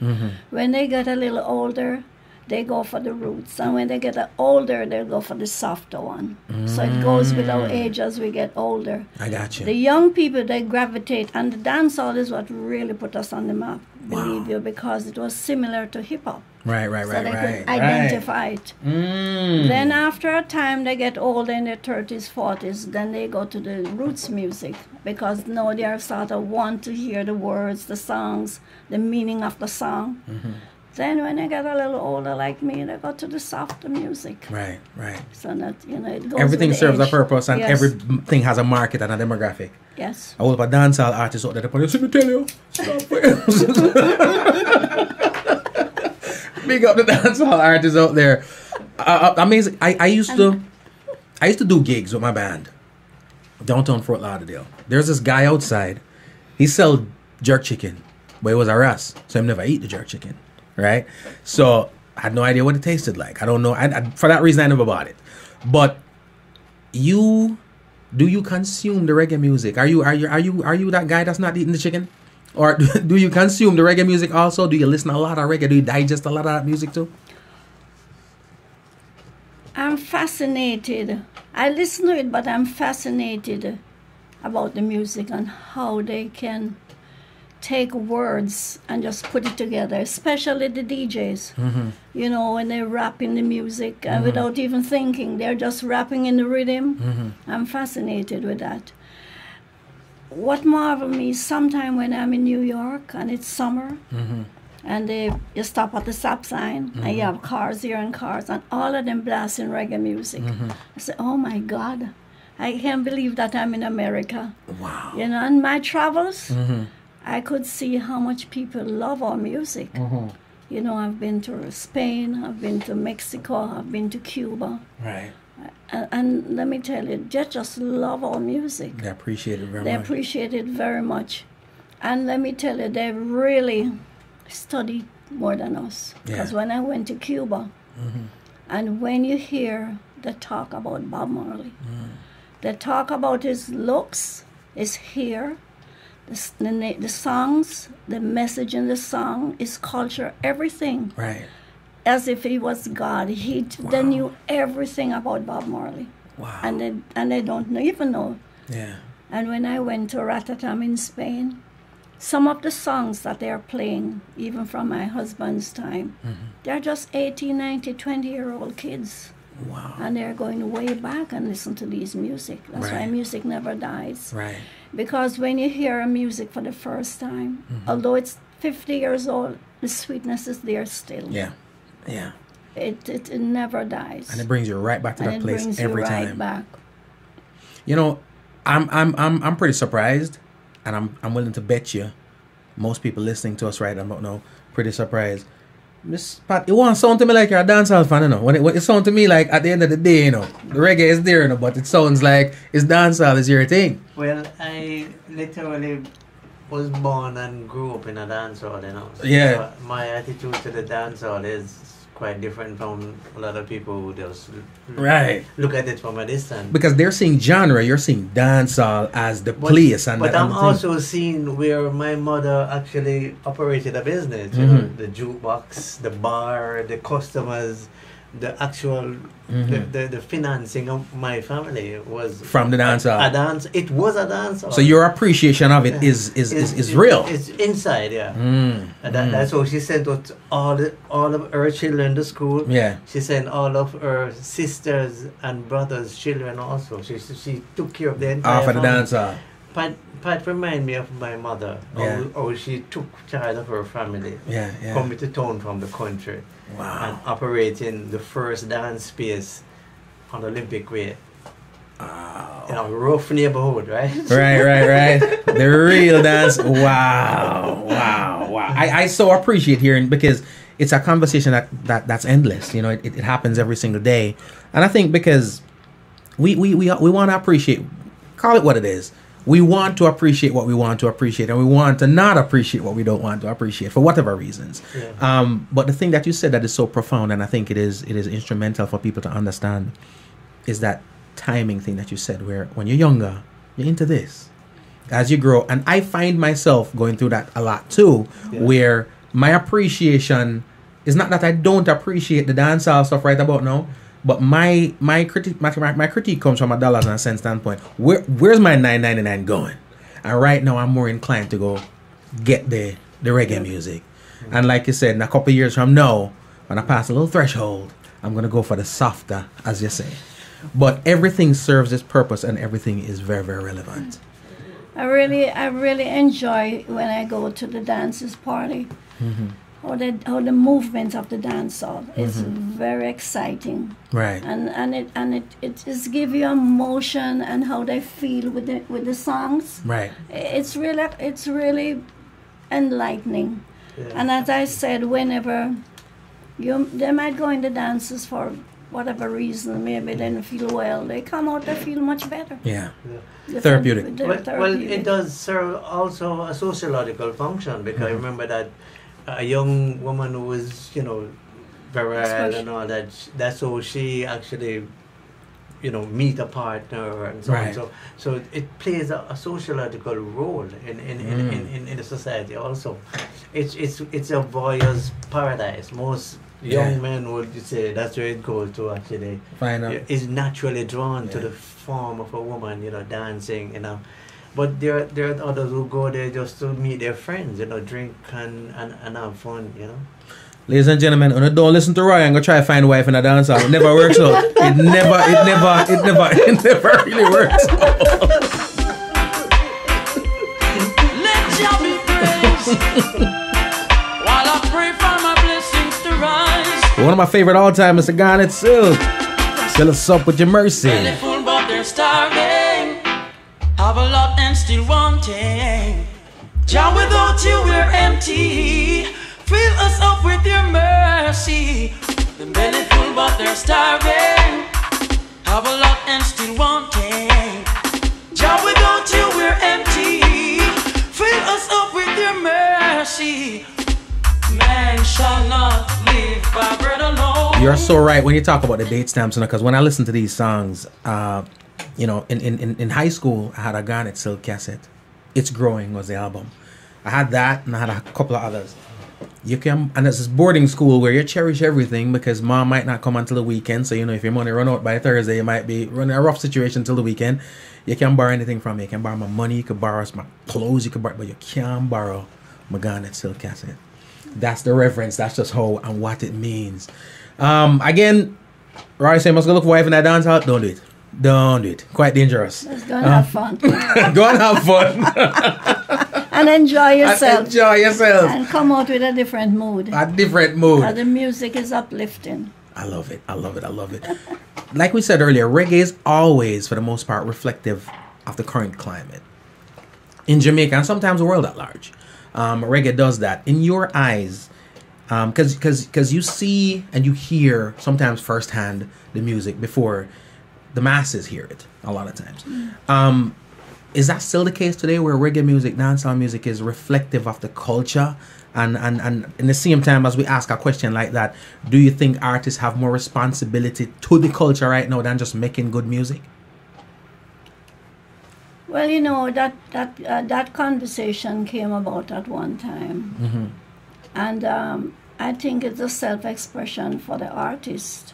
When they get a little older, they go for the roots. And when they get older, they'll go for the softer one. So it goes with our age as we get older. I got you. The young people, they gravitate, and the dancehall is what really put us on the map, believe you, because it was similar to hip-hop. Right. So they could identify it. Then after a time, they get older in their 30s, 40s, then they go to the roots music because now they are sort of want to hear the words, the songs, the meaning of the song. Then when they get a little older like me, they go to the softer music. Right. So that, it goes Everything with serves a age. purpose and Yes. everything has a market and a demographic. Yes. I was a dancehall artist out there. Let me tell you. Big up the dancehall artists out there. Amazing. I used to do gigs with my band downtown Fort Lauderdale. There's this guy outside. He sell jerk chicken, but it was a Russ, so he never eat the jerk chicken, right? So I had no idea what it tasted like. I don't know. For that reason, I never bought it. But do you consume the reggae music? Are you that guy that's not eating the chicken? Or do you consume the reggae music also? Do you listen to a lot of reggae? Do you digest a lot of that music too? I'm fascinated. I listen to it, but I'm fascinated about the music and how they can take words and just put it together, especially the DJs. When they rap in the music without even thinking, they're just rapping in the rhythm. I'm fascinated with that. What marvels me sometime when I'm in New York and it's summer and you stop at the stop sign and you have cars here and cars and all of them blasting reggae music. I say, oh my God, I can't believe that I'm in America. Wow. And my travels, I could see how much people love our music. I've been to Spain, I've been to Mexico, I've been to Cuba. Right. And let me tell you, they just love our music. They appreciate it very They much. appreciate it very much. And let me tell you, they really study more than us. Because when I went to Cuba, and when you hear the talk about Bob Marley, they talk about his looks, his hair, the songs, the message in the song, his culture, everything. Right. As if he was God. They knew everything about Bob Marley. Wow. And they don't even know. Yeah. And when I went to Ratatam in Spain, some of the songs that they're playing, even from my husband's time, they're just 18, 19, 20-year-old kids. Wow. And they're going way back and listen to these music. That's why music never dies. Right. Because when you hear a music for the first time, although it's 50 years old, the sweetness is there still. Yeah. Yeah. It never dies. And it brings you right back to that place every time. Right back. I'm pretty surprised, and I'm willing to bet you most people listening to us right now pretty surprised. Miss Pat, it won't sound to me like you're a dancehall fan, you know. When it sounds to me like at the end of the day, you know, the reggae is there, you know, but it sounds like it's dancehall is your thing. Well, I literally was born and grew up in a dancehall, you know. So Yeah. my attitude to the dancehall is quite different from a lot of people who just Right. look at it from a distance. Because they're seeing genre, you're seeing dancehall as the place. And But the, I'm and the thing. also seeing where my mother actually operated a business. You Mm-hmm. know, the jukebox, the bar, the customers, the actual the financing of my family was From the dancehall. A dance. It was a dancehall. So your appreciation of it is real. It's inside, yeah. Mm. And that's how she sent out all of her children to school. Yeah. She sent all of her sisters and brothers' children also. She took care of the entire Off of the family. dancehall. Pat remind me of my mother. Yeah. How she took charge of her family. Yeah, yeah. Coming to town from the country. Wow. And operating the first dance space on Olympic Way. You know, rough neighborhood, right? Right. The real dance. Wow. I so appreciate hearing, because it's a conversation that's endless. You know, it happens every single day. And I think because we want to appreciate, call it what it is. We want to appreciate what we want to appreciate, and we want to not appreciate what we don't want to appreciate for whatever reasons. Yeah. But the thing that you said that is so profound, and I think it is instrumental for people to understand, is that timing thing that you said, where when you're younger, you're into this. As you grow, and I find myself going through that a lot too, where my appreciation is not that I don't appreciate the dancehall stuff right about now, but my critique comes from a dollars and cents standpoint. Where's my $9.99 going? And right now I'm more inclined to go get the reggae music. And like you said, in a couple of years from now, when I pass a little threshold, I'm gonna go for the softer, as you say. But everything serves its purpose, and everything is very, very relevant. I really enjoy when I go to the dances party. Or the movement of the dancehall. It's very exciting. Right. And it just give you emotion and how they feel with the songs. Right. It's really enlightening. Yeah. And as I said, whenever they might go in the dances for whatever reason, maybe they don't feel well, they come out, they feel much better. Yeah. They Therapeutic. feel- they're Well, therapeutic. it does serve also a sociological function, because I remember that a young woman who was, you know, virile and all that, that's how she actually, you know, meet a partner and so Right. on. So it plays a sociological role in the society also. It's a voyeur's paradise. Most young men would say that's where it goes to actually. Find out. Is naturally drawn to the form of a woman, you know, dancing, you know. But there are others who go there just to meet their friends, you know, drink and have fun, you know. Ladies and gentlemen, when you don't listen to Roy and go try to find a wife in a dancehall, it never works out. It never really works out. Let Jah be praised while I pray for my blessings to rise. One of my favorite all time is the God itself. Fill us up with your mercy. Belly full but they're starving, have a lot and still wanting. Jah, without you we're empty. Fill us up with your mercy. The belly full but they're starving, have a lot and still wanting. Jah, without you we're empty. Fill us up with your mercy. Man shall not live by bread alone. You're so right when you talk about the date stamps, you know, because when I listen to these songs, you know, in high school, I had a Garnet Silk cassette. It's Growing was the album. I had that, and I had a couple of others. And it's this boarding school where you cherish everything, because mom might not come until the weekend. So, you know, if your money run out by Thursday, you might be running a rough situation till the weekend. You can't borrow anything from me. You can borrow my money, you can borrow my clothes, you can borrow, but you can't borrow my Garnet Silk cassette. That's the reference. That's just how and what it means. Again, Roy say, must go look for wife in that dance hall. Don't do it. Don't do it. Quite dangerous. Let's go and have fun. Go and have fun. And enjoy yourself. And enjoy yourself. And come out with a different mood. A different mood. The music is uplifting. I love it. I love it. I love it. Like we said earlier, reggae is always, for the most part, reflective of the current climate in Jamaica and sometimes the world at large. Reggae does that. In your eyes, Because you see and you hear sometimes firsthand the music before the masses hear it a lot of times. Is that still the case today, where reggae music, dancehall music is reflective of the culture? And in the same time, as we ask a question like that, do you think artists have more responsibility to the culture right now than just making good music? Well, you know, that conversation came about at one time. And I think it's a self-expression for the artist.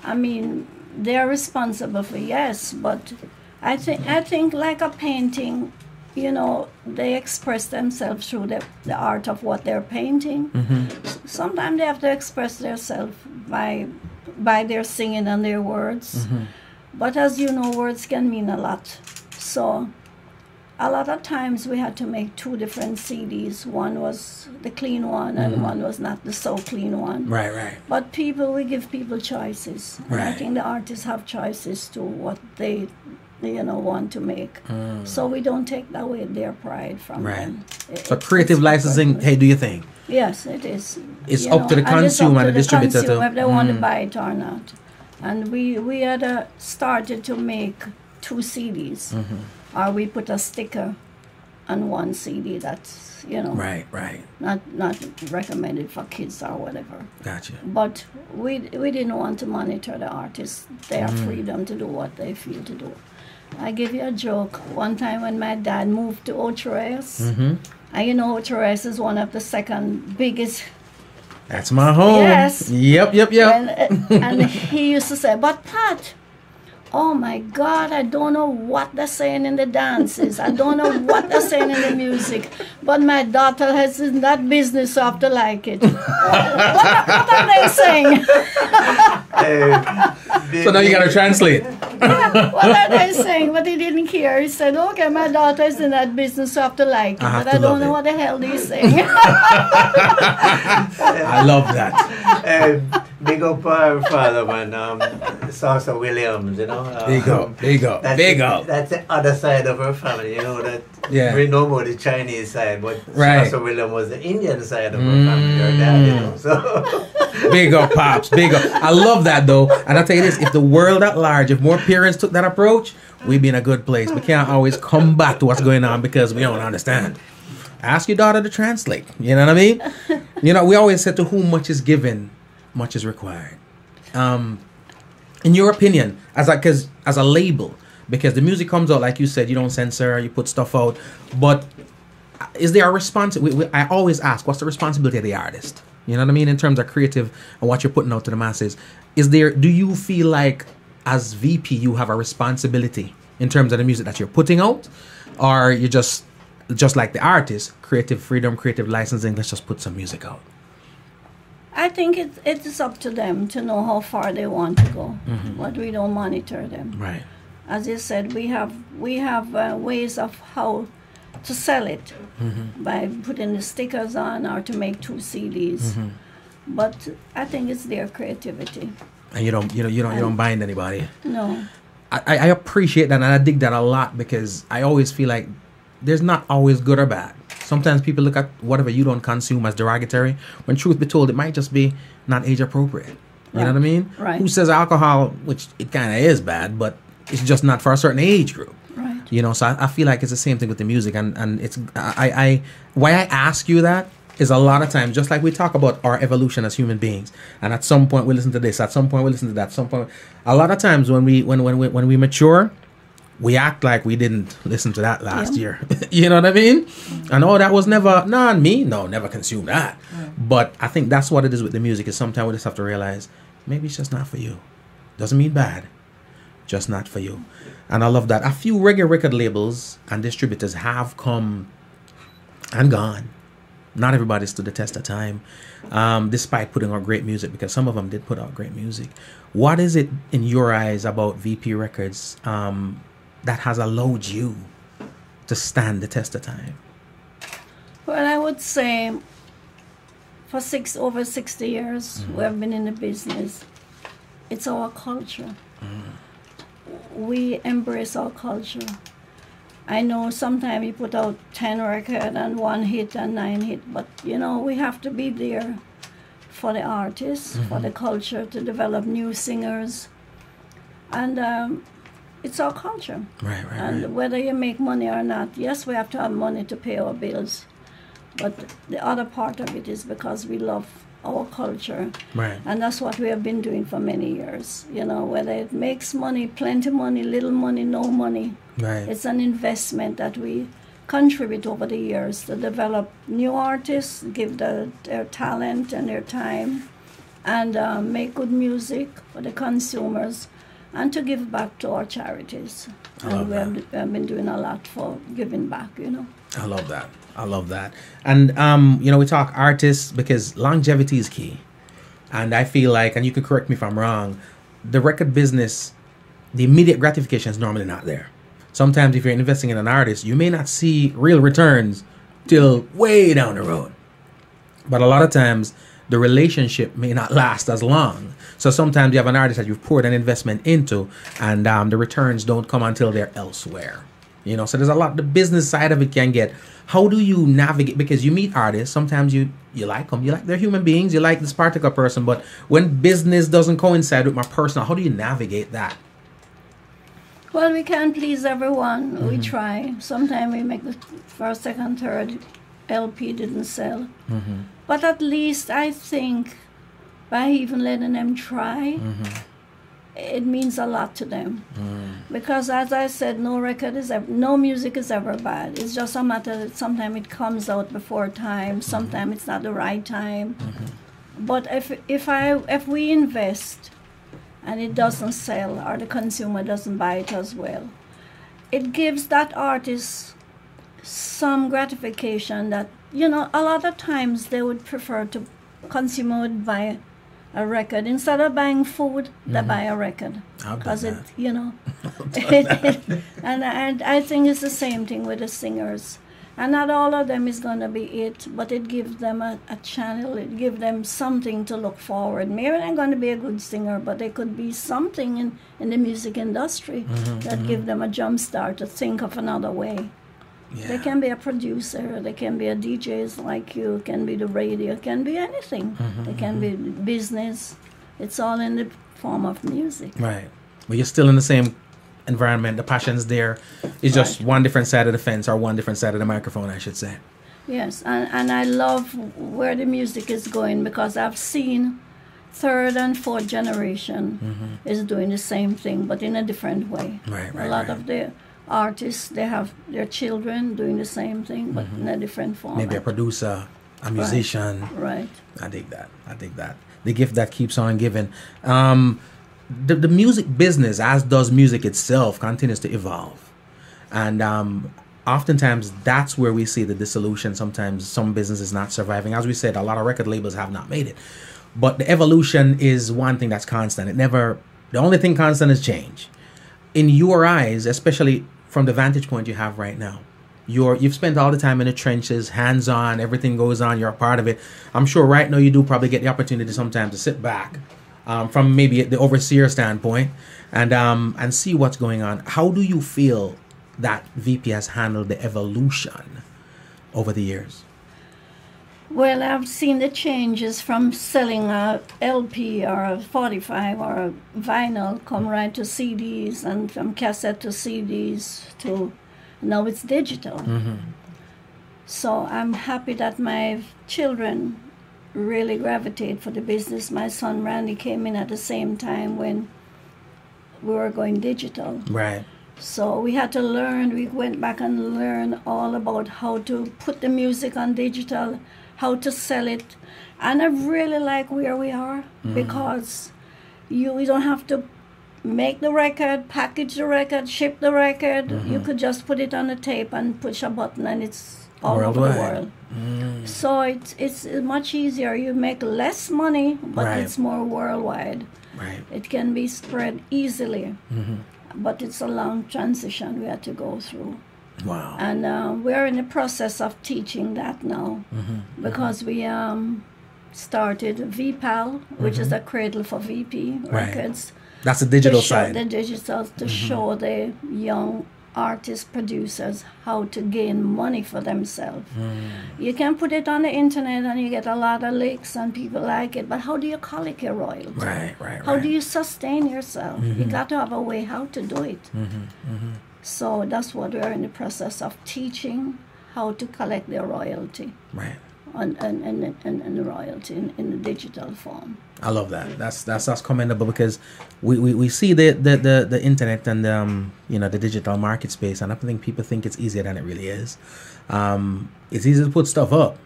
I mean, they're responsible for, yes, but I think like a painting, you know, they express themselves through the art of what they're painting. Sometimes they have to express themselves by their singing and their words. But as you know, words can mean a lot. So a lot of times we had to make two different CDs. One was the clean one and one was not the so clean one. Right. But we give people choices. And I think the artists have choices to what they, you know, want to make. So we don't take away their pride from them. So creative licensing, hey, do you think? Yes, it is. It's up to the consumer and the distributor if they want to buy it or not. And we had started to make 2 CDs. Or we put a sticker on one CD that's, you know, not recommended for kids or whatever. Gotcha. But we didn't want to monitor the artists. Their freedom to do what they feel to do. I give you a joke. One time when my dad moved to Ocho-Rios, and you know Ocho-Rios is one of the second biggest. That's my home. Yes. Yep. And he used to say, but Pat, oh my God, I don't know what they're saying in the dances. I don't know what they're saying in the music. But my daughter has in that business, so I have to like it. What are they saying? So now you got to translate. What are they saying? But he didn't care. He said, okay, my daughter is in that business, so I have to like it. But I don't know what the hell they're saying. I love that. Big up our father, man. Salsa Williams, you know. Big up. That's the other side of our family, you know. That we know about the Chinese side, but Salsa Williams was the Indian side of our family, our dad, you know. So big up, pops. Big up. I love that though, and I'll tell you this: if the world at large, if more parents took that approach, we'd be in a good place. We can't always come back to what's going on because we don't understand. Ask your daughter to translate. You know what I mean? You know, we always say, to whom much is given, much is required. In your opinion, as a label, because the music comes out, like you said, you don't censor, you put stuff out, but is there a I always ask, what's the responsibility of the artist? You know what I mean? In terms of creative and what you're putting out to the masses. Do you feel like as VP you have a responsibility in terms of the music that you're putting out? Or you just like the artist, creative freedom, creative licensing, let's just put some music out? I think it is up to them to know how far they want to go, but we don't monitor them. Right. As you said, we have ways of how to sell it by putting the stickers on or to make 2 CDs. But I think it's their creativity. And you don't bind anybody. No. I appreciate that, and I dig that a lot, because I always feel like there's not always good or bad. Sometimes people look at whatever you don't consume as derogatory, when truth be told, it might just be not age appropriate. You know what I mean? Right. Who says alcohol, which it kind of is bad, but it's just not for a certain age group. Right. You know, so I feel like it's the same thing with the music, and it's why I ask you that is a lot of times, just like we talk about our evolution as human beings, and at some point we listen to this, at some point we listen to that, a lot of times when we mature, we act like we didn't listen to that last year. You know what I mean? And that was never, never consumed that. But I think that's what it is with the music, is sometimes we just have to realize, maybe it's just not for you. Doesn't mean bad, just not for you. And I love that. A few reggae record labels and distributors have come and gone. Not everybody stood the test of time, despite putting out great music, because some of them did put out great music. What is it in your eyes about VP Records that has allowed you to stand the test of time? Well, I would say for over 60 years we have been in the business. It's our culture. We embrace our culture. I know sometimes you put out 10 records and 1 hit and 9 hit, but we have to be there for the artists, for the culture, to develop new singers. And it's our culture. Right. And whether you make money or not, yes, we have to have money to pay our bills. But the other part of it is because we love our culture. Right. And that's what we have been doing for many years. You know, whether it makes money, plenty money, little money, no money. Right. It's an investment that we contribute over the years to develop new artists, give their talent and their time, and make good music for the consumers, and to give back to our charities. And we have been doing a lot for giving back, you know. I love that. And, you know, we talk artists because longevity is key. And I feel like, and you can correct me if I'm wrong, the record business, the immediate gratification is normally not there. Sometimes if you're investing in an artist, you may not see real returns till way down the road. But a lot of times, the relationship may not last as long. So sometimes you have an artist that you've poured an investment into, and the returns don't come until they're elsewhere. You know, so there's a lot, the business side of it can get. How do you navigate? Because you meet artists, sometimes you like them, they're human beings, you like this particular person, but when business doesn't coincide with my personal, how do you navigate that? Well, we can't please everyone. We try. Sometimes we make the first, second, third LP didn't sell. But at least I think by even letting them try, it means a lot to them. Because as I said, no music is ever bad. It's just a matter that sometimes it comes out before time, sometimes it's not the right time. But if we invest and it doesn't sell, or the consumer doesn't buy it as well, it gives that artist some gratification that, you know, a lot of times they would prefer to, consumer would buy a record. Instead of buying food, they buy a record. Because it, you know, and I think it's the same thing with the singers. And not all of them is going to be it, but it gives them a channel, it gives them something to look forward. Maybe they're not going to be a good singer, but they could be something in the music industry that give them a jump start to think of another way. Yeah. They can be a producer, they can be a DJs like you, can be the radio, can be anything. They can be business. It's all in the form of music. Right. But you're still in the same environment, the passion's there. It's just one different side of the fence, or one different side of the microphone, I should say. Yes, and I love where the music is going, because I've seen third and fourth generation is doing the same thing, but in a different way. A lot of the artists, they have their children doing the same thing, but in a different form. Maybe a producer, a musician. Right. I dig that. The gift that keeps on giving. The music business, as does music itself, continues to evolve. And oftentimes that's where we see the dissolution. Sometimes some business is not surviving. As we said, a lot of record labels have not made it. But the evolution is one thing that's constant. The only thing constant is change. In your eyes, especially from the vantage point you have right now, you've spent all the time in the trenches, hands-on, everything goes on, you're a part of it. I'm sure right now you do probably get the opportunity sometimes to sit back from maybe the overseer standpoint and see what's going on. How do you feel that VP has handled the evolution over the years? Well, I've seen the changes from selling a LP or a 45 or a vinyl come right to CDs, and from cassette to CDs to now it's digital. So I'm happy that my children really gravitate for the business. My son Randy came in at the same time when we were going digital. Right. So we had to learn, we went back and learned all about how to put the music on digital, how to sell it. And I really like where we are, because you don't have to make the record, package the record, ship the record. You could just put it on a tape and push a button and it's all over the world. So it's much easier. You make less money, but it's more worldwide. Right. It can be spread easily, but it's a long transition we had to go through. Wow. And we're in the process of teaching that now, because we started VPAL, which is a cradle for VP records. That's the digital side. The digital, to show the young artists, producers, how to gain money for themselves. You can put it on the internet and you get a lot of licks and people like it, but how do you collect your royalty? Right. How do you sustain yourself? You got to have a way how to do it. So that's what we're in the process of teaching, how to collect their royalty. Right. And the royalty in the digital form. I love that. That's commendable, because we see the internet and the digital market space, and I think people think it's easier than it really is. It's easy to put stuff up.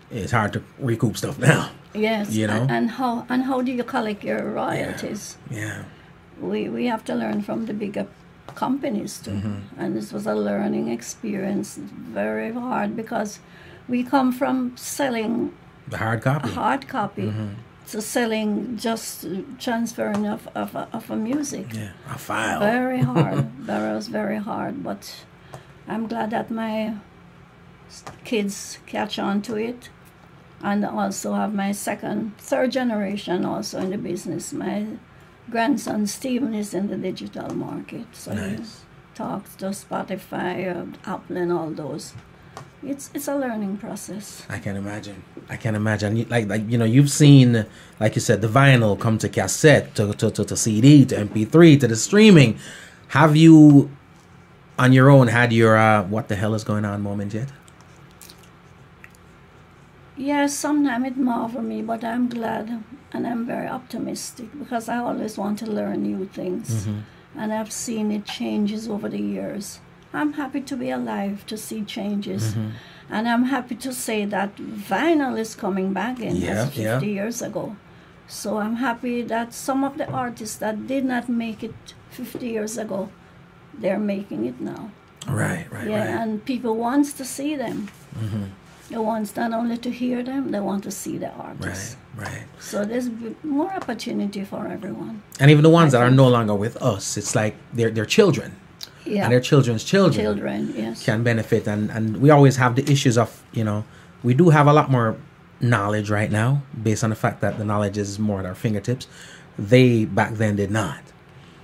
It's hard to recoup stuff now. Yes. You know. And how do you collect your royalties? Yeah. We have to learn from the bigger companies too, and this was a learning experience, very hard, because we come from selling The hard copy. to selling just transferring of a music. Yeah. A file. Very hard. That was very hard, but I'm glad that my kids catch on to it, and also have my third generation also in the business. My grandson Stephen is in the digital market, so he talks to Spotify, Apple, and all those. It's a learning process. I can imagine. You've seen, like you said, the vinyl come to cassette, to CD, to MP3, to the streaming. Have you, on your own, had your what the hell is going on moment yet? Yes, sometimes it marvels me, but I'm glad and I'm very optimistic, because I always want to learn new things. And I've seen it changes over the years. I'm happy to be alive to see changes. And I'm happy to say that vinyl is coming back in, as 50 years ago. So I'm happy that some of the artists that did not make it 50 years ago, they're making it now. Right. And people wants to see them. They want not only to hear them, they want to see the artists. Right. So there's more opportunity for everyone. And even the ones that are no longer with us, it's like they're children. Yeah. And their children's Children, yes. can benefit. And we always have the issues of, we do have a lot more knowledge right now, based on the fact that the knowledge is more at our fingertips. They back then did not.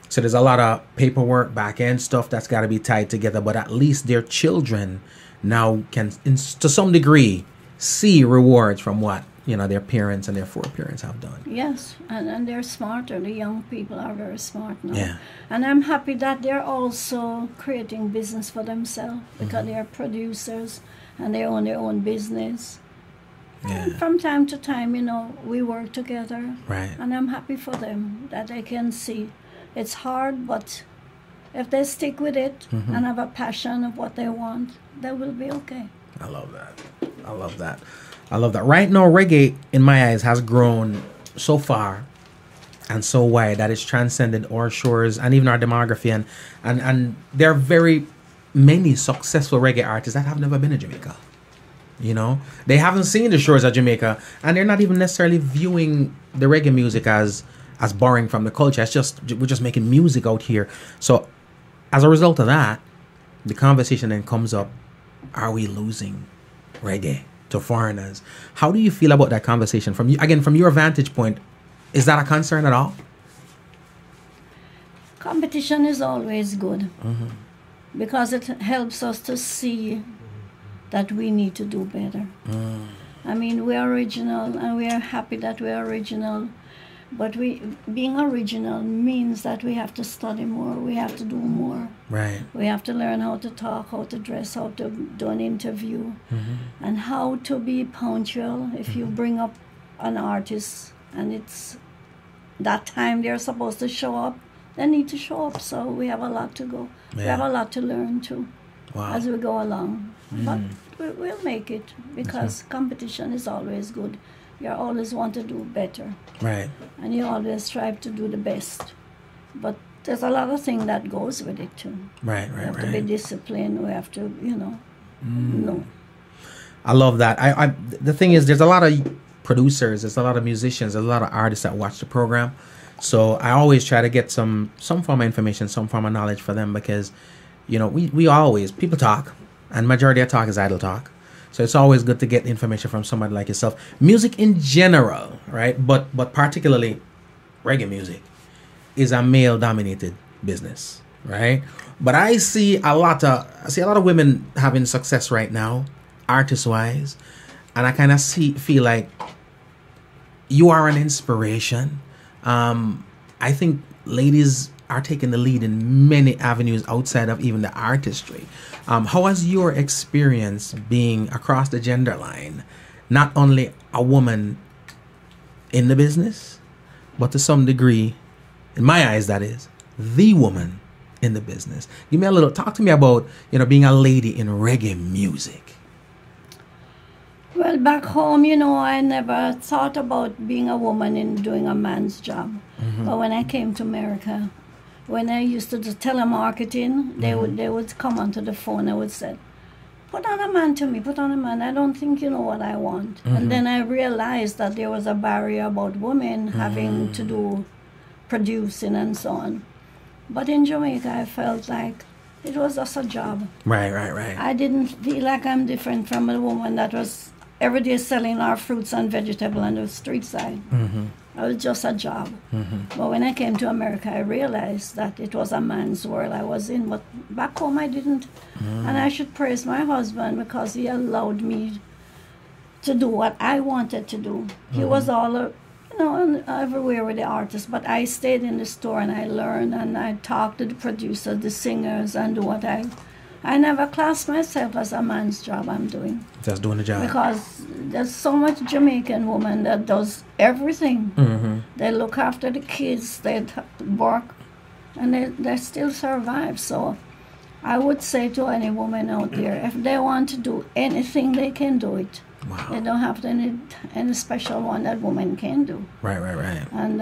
So there's a lot of paperwork, back end stuff that's got to be tied together, but at least their children now can, to some degree, see rewards from what their parents and their foreparents have done. Yes, and they're smarter. The young people are very smart now. Yeah. And I'm happy that they're also creating business for themselves, because they're producers and they own their own business. Yeah. And from time to time, we work together. Right. And I'm happy for them that they can see it's hard, but if they stick with it and have a passion of what they want, they will be okay. I love that. Right now, reggae, in my eyes, has grown so far and so wide that it's transcended our shores and even our demography. And there are very many successful reggae artists that have never been to Jamaica. They haven't seen the shores of Jamaica, and they're not even necessarily viewing the reggae music as borrowing from the culture. It's just, we're just making music out here. So as a result of that, the conversation then comes up, are we losing reggae to foreigners? How do you feel about that conversation? From your vantage point, is that a concern at all? Competition is always good, because it helps us to see that we need to do better. I mean, we're original, and we are happy that we're original, but being original means that we have to study more, we have to do more. Right. We have to learn how to talk, how to dress, how to do an interview, and how to be punctual. If you bring up an artist and it's that time they're supposed to show up, they need to show up. So we have a lot to go. We have a lot to learn too as we go along. But we'll make it, because competition is always good. You always want to do better. Right. And you always strive to do the best. But there's a lot of things that goes with it too. Right. We have to be disciplined. We have to, know. I love that. The thing is, there's a lot of producers, there's a lot of musicians, there's a lot of artists that watch the program. So I always try to get some form of information, some form of knowledge for them, because, we always, people talk, and majority of talk is idle talk. So it's always good to get information from somebody like yourself. Music in general, right? But particularly reggae music is a male-dominated business. right? But I see a lot of women having success right now, artist wise, and I kind of feel like you are an inspiration. I think ladies are taking the lead in many avenues outside of even the artistry. How has your experience being across the gender line, not only a woman in the business, but to some degree, in my eyes, that is, the woman in the business? Talk to me about, being a lady in reggae music. Well, back home, I never thought about being a woman and doing a man's job. But when I came to America, when I used to do telemarketing, they would come onto the phone and would say, put on a man to me, put on a man. I don't think you know what I want. And then I realized that there was a barrier about women having to do producing and so on. But in Jamaica, I felt like it was just a job. Right. I didn't feel like I'm different from a woman that was every day selling our fruits and vegetables on the street side. It was just a job. But when I came to America, I realized that it was a man's world I was in. But back home, I didn't. And I should praise my husband because he allowed me to do what I wanted to do. He was all, everywhere with the artists. But I stayed in the store and I learned and I talked to the producers, the singers, and do what I never classed myself as a man's job I'm doing. Just doing the job. Because there's so much Jamaican woman that does everything. They look after the kids, they work, and they still survive. So I would say to any woman out there, if they want to do anything, they can do it. Wow. They don't have to need any special one that women can do. Right. And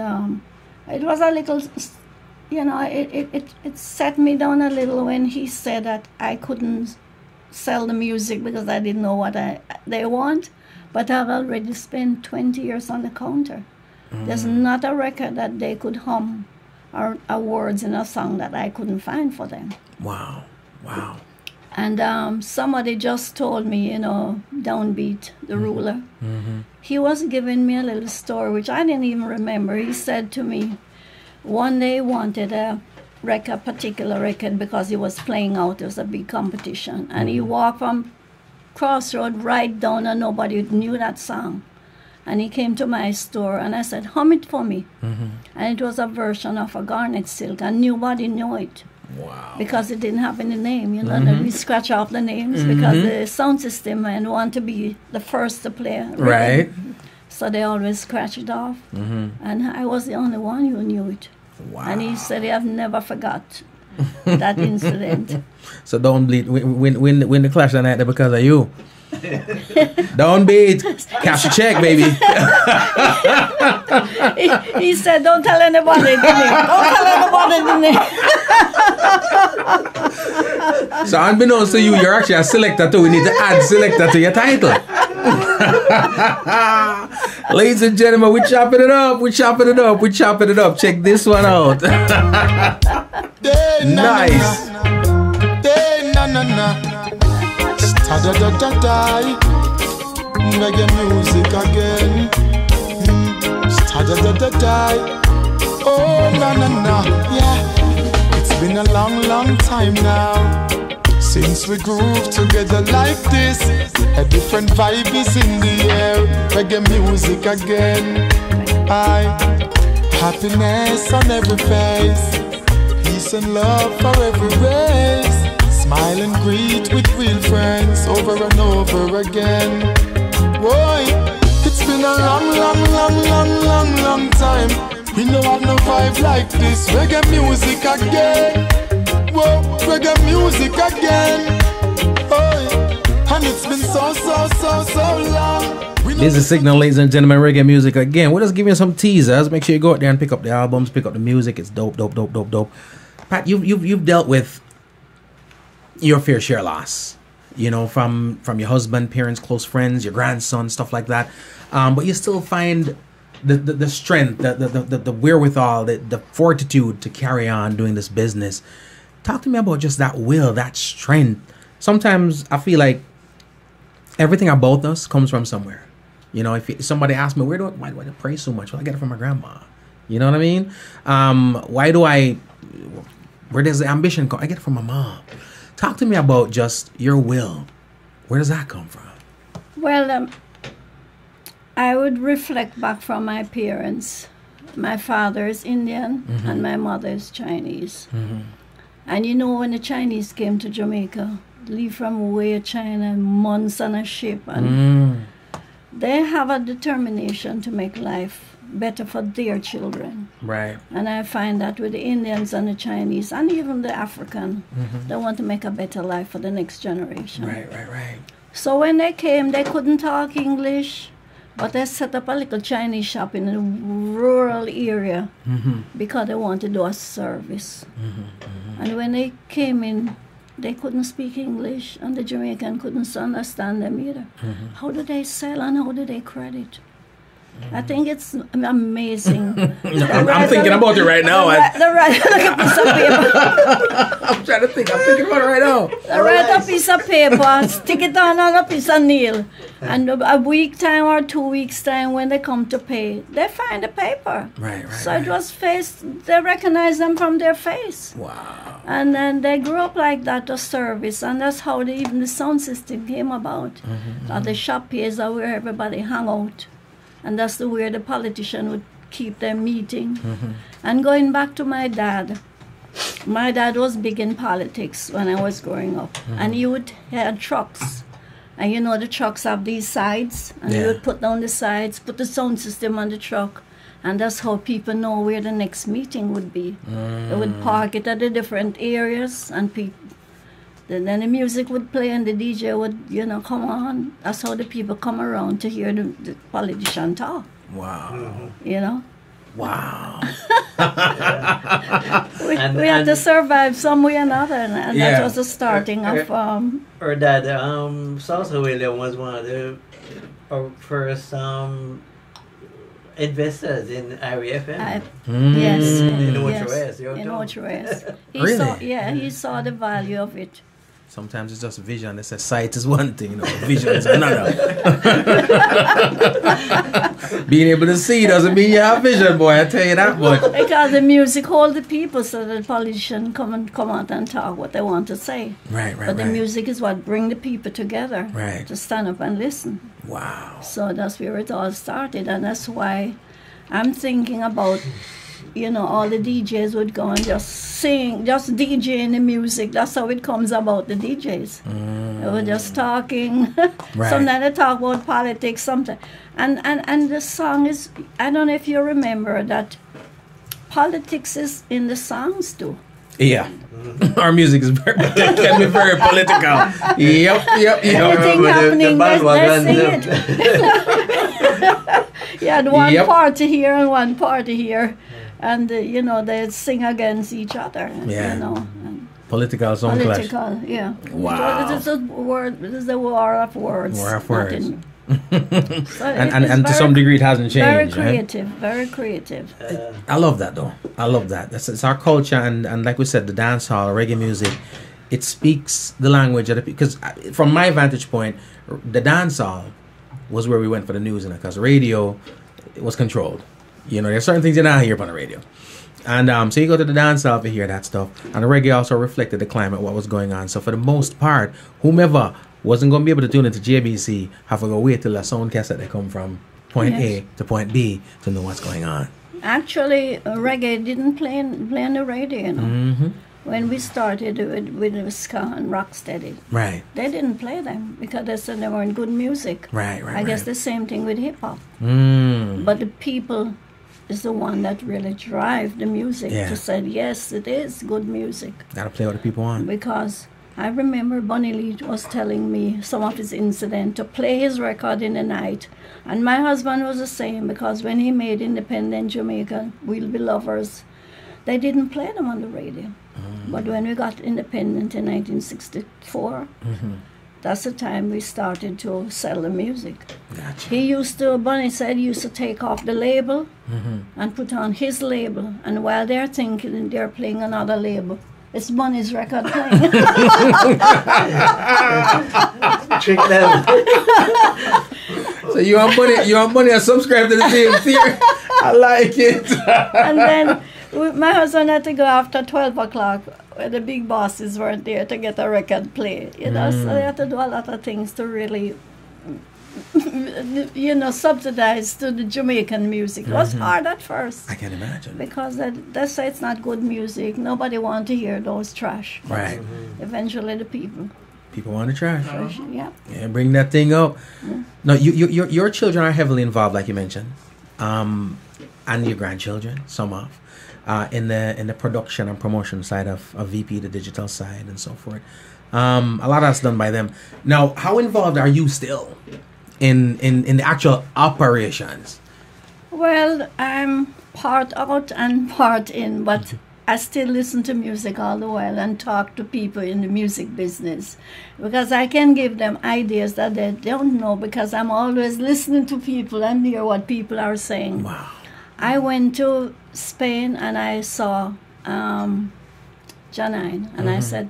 it was a little... it set me down a little when he said that I couldn't sell the music because I didn't know what they want. But I've already spent 20 years on the counter. There's not a record that they could hum or words in a song that I couldn't find for them. Wow. And somebody just told me, Downbeat, the ruler, he was giving me a little story, which I didn't even remember. He said to me, one day he wanted a particular record because he was playing out. It was a big competition. And he walked from Crossroad right down and nobody knew that song. And he came to my store and I said, hum it for me. And it was a version of a Garnet Silk and nobody knew it. Wow. Because it didn't have any name. We scratch off the names because the sound system and want to be the first to play. Right. So they always scratch it off. And I was the only one who knew it. Wow. And he said he have never forgot that incident. So don't bleed. Win the clash that night because of you. Don't beat. Cash a check, baby. he said, don't tell anybody the name. Don't tell anybody the name. So unbeknownst to you, you're actually a selector too. We need to add selector to your title. Ladies and gentlemen, we're chopping it up. Check this one out. Nice. Reggae music again. Oh, na. Yeah. It's been a long time now since we groove together like this. A different vibe is in the air. Reggae music again. Happiness on every face, peace and love for every race. Smile and greet with real friends over and over again. Boy, it's been a long time. We don't have no vibe like this. Reggae music again. Whoa, reggae music again. Boy, and it's been so long. This is Signal, ladies and gentlemen, reggae music again. We're just giving you some teasers. Make sure you go out there and pick up the albums, pick up the music. It's dope. Pat, you've dealt with your fair share loss, from your husband, parents, close friends, your grandson, stuff like that. But you still find the strength, the wherewithal, the fortitude to carry on doing this business. Talk to me about just that will, that strength. Sometimes I feel like everything about us comes from somewhere. If somebody asks me, why do I pray so much? Well, I get it from my grandma. You know what I mean? Why do I Where does the ambition come? I get it from my mom. Talk to me about just your will. Where does that come from? Well, I would reflect back from my parents. My father is Indian and my mother is Chinese. And you know, when the Chinese came to Jamaica, leave from way China, months on a ship, and they have a determination to make life better for their children. Right. And I find that with the Indians and the Chinese and even the African, they want to make a better life for the next generation. Right. So when they came, they couldn't talk English, but they set up a little Chinese shop in a rural area because they wanted to do a service. And when they came in, they couldn't speak English, and the Jamaican couldn't understand them either. How do they sell and how do they credit? I think it's amazing. I'm thinking about it right now. They write a piece of paper. I'm trying to think. I'm thinking about it right now. They write a piece of paper, stick it on a piece of nail, and a week time or 2 weeks time when they come to pay, they find the paper. Right. So it was face. They recognize them from their face. Wow. And then they grew up like that, the service, and that's how even the sound system came about. The shop is where everybody hung out. And that's where the politician would keep their meeting. And going back to my dad was big in politics when I was growing up. And he would have trucks. And you know the trucks have these sides. And he would put down the sides, put the sound system on the truck. And that's how people know where the next meeting would be. They would park it at the different areas, and then the music would play and the DJ would, come on. That's how the people come around to hear the politician talk. Wow. Wow. we had to survive some way or another, and that was the starting of... Our dad, Salsa William, was one of our first investors in IRFM. Yes. In Ocho-West. In Ocho-West. Really? He saw the value of it. Sometimes it's just vision. They say sight is one thing, vision is another. Being able to see doesn't mean you have vision, boy. I tell you that much. Because the music hold the people, so the politicians come out and talk what they want to say. Right. But the music is what bring the people together. Right. To stand up and listen. Wow. So that's where it all started, and that's why I'm thinking about. All the DJs would go and just sing, just DJing the music. That's how it comes about, the DJs. They were just talking. Right. Sometimes they talk about politics, sometimes. And the song is, I don't know if you remember that politics is in the songs too. Yeah. Our music can be very political. Yep. Anything happening, they sing it. You had one party here and one party here. And, they sing against each other. Yeah. Political song clash. Yeah. Wow. It is a war of words. War of words. So and to some degree it hasn't changed. Very creative. I love that though. I love that. It's our culture, and like we said, the dance hall, reggae music, it speaks the language of the people. Because from my vantage point, the dance hall was where we went for the news, because radio was controlled. There's certain things you're not hear on the radio. And so you go to the dance hall to hear that stuff. And the reggae also reflected the climate, what was going on. So for the most part, whomever wasn't going to be able to tune into JBC have to go wait till a sound cassette they come from point A to point B to know what's going on. Actually, reggae didn't play on the radio, When we started with ska and rocksteady. Right. They didn't play them because they said they weren't good music. Right. I guess the same thing with hip-hop. But the people is the one that really drive the music to say, yes, it is good music. Gotta play what the people want. Because I remember Bunny Lee was telling me some of his incident to play his record in the night. And my husband was the same, because when he made Independent Jamaica, We'll Be Lovers, they didn't play them on the radio. But when we got independent in 1964, that's the time we started to sell the music. Gotcha. Bunny said he used to take off the label and put on his label. And while they're thinking they're playing another label, it's Bunny's record playing. Trick them. So you want money and subscribe to the same theory? I like it. And then my husband had to go after 12 o'clock when the big bosses weren't there to get a record play. You know, so they had to do a lot of things to really, you know, subsidize to the Jamaican music. It was hard at first. I can imagine. Because they say it's not good music. Nobody want to hear those trash. Right. Eventually the people. People want to trash. Yeah. Yeah, bring that thing up. No, your children are heavily involved, like you mentioned, and your grandchildren, some of, in the production and promotion side of VP, the digital side, and so forth. A lot of that's done by them. Now, how involved are you still in the actual operations? Well, I'm part out and part in, but I still listen to music all the while and talk to people in the music business, because I can give them ideas that they don't know, because I'm always listening to people and hear what people are saying. Wow. I went to Spain and I saw Janine, and I said,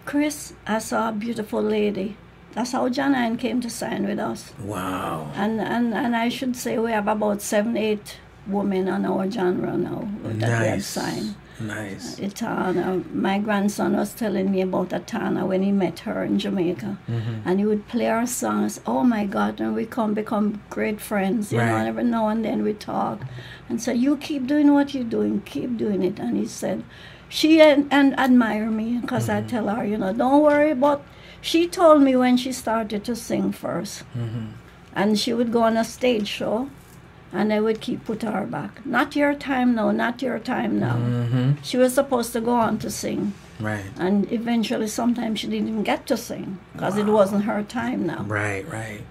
Chris, I saw a beautiful lady. That's how Janine came to sign with us. Wow. And I should say we have about 7, 8 women on our genre now that we have signed. Nice. Etana. My grandson was telling me about Etana when he met her in Jamaica. And he would play our songs. Oh my God, and we become great friends. You know, and every now and then we talk. And so you keep doing what you're doing, keep doing it. And he said, she and admire me, because I tell her, you know, don't worry about. She told me when she started to sing first. And she would go on a stage show. And I would keep put her back. Not your time now, not your time now. She was supposed to go on to sing. Right. And eventually sometimes she didn't even get to sing because it wasn't her time now. Right.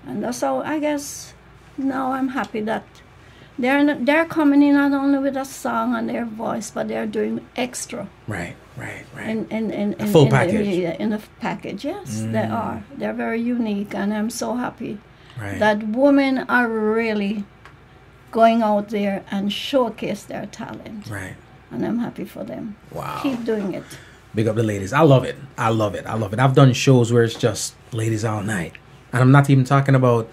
And that's how I guess now I'm happy that they're coming in not only with a song and their voice, but they're doing extra. Right. In full package. In the package, yes, they are. They're very unique, and I'm so happy Right. that women are really going out there and showcase their talent. Right. And I'm happy for them. Wow. Keep doing it. Big up the ladies. I love it. I've done shows where it's just ladies all night. And I'm not even talking about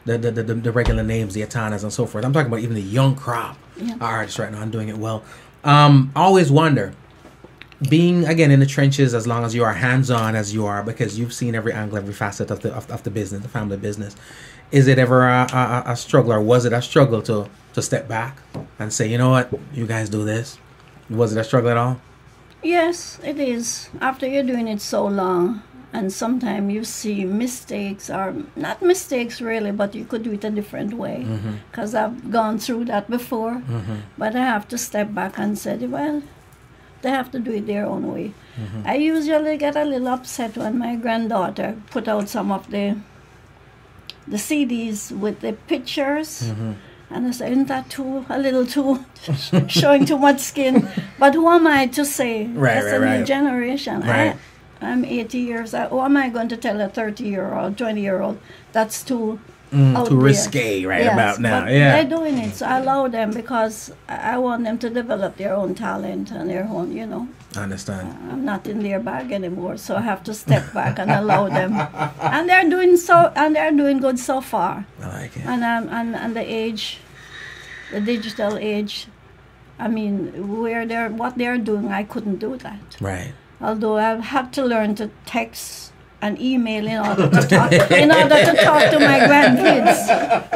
the regular names, the Atanas and so forth. I'm talking about even the young crop artists right now. I'm doing it well. I always wonder, being, again, in the trenches as long as you are, hands-on as you are, because you've seen every angle, every facet of the business, the family business. Is it ever a struggle, or was it a struggle to step back and say, you know what, you guys do this? Was it a struggle at all? Yes, it is. After you're doing it so long, and sometimes you see mistakes, or not mistakes really, but you could do it a different way. Because I've gone through that before. But I have to step back and say, well, they have to do it their own way. I usually get a little upset when my granddaughter put out some of the CDs with the pictures, and I say, isn't that a little too showing too much skin? But who am I to say? That's a new generation. I'm 80 years old. Who am I going to tell a 30-year-old, 20-year-old that's too out too there? Risque about now? But they're doing it, so I allow them, because I want them to develop their own talent and their own, you know. I understand. I'm not in their bag anymore, so I have to step back and allow them. And they're doing good so far. I like it. And the age, the digital age, I mean, what they're doing, I couldn't do that. Right. Although I've had to learn to text and email in order to talk to my grandkids.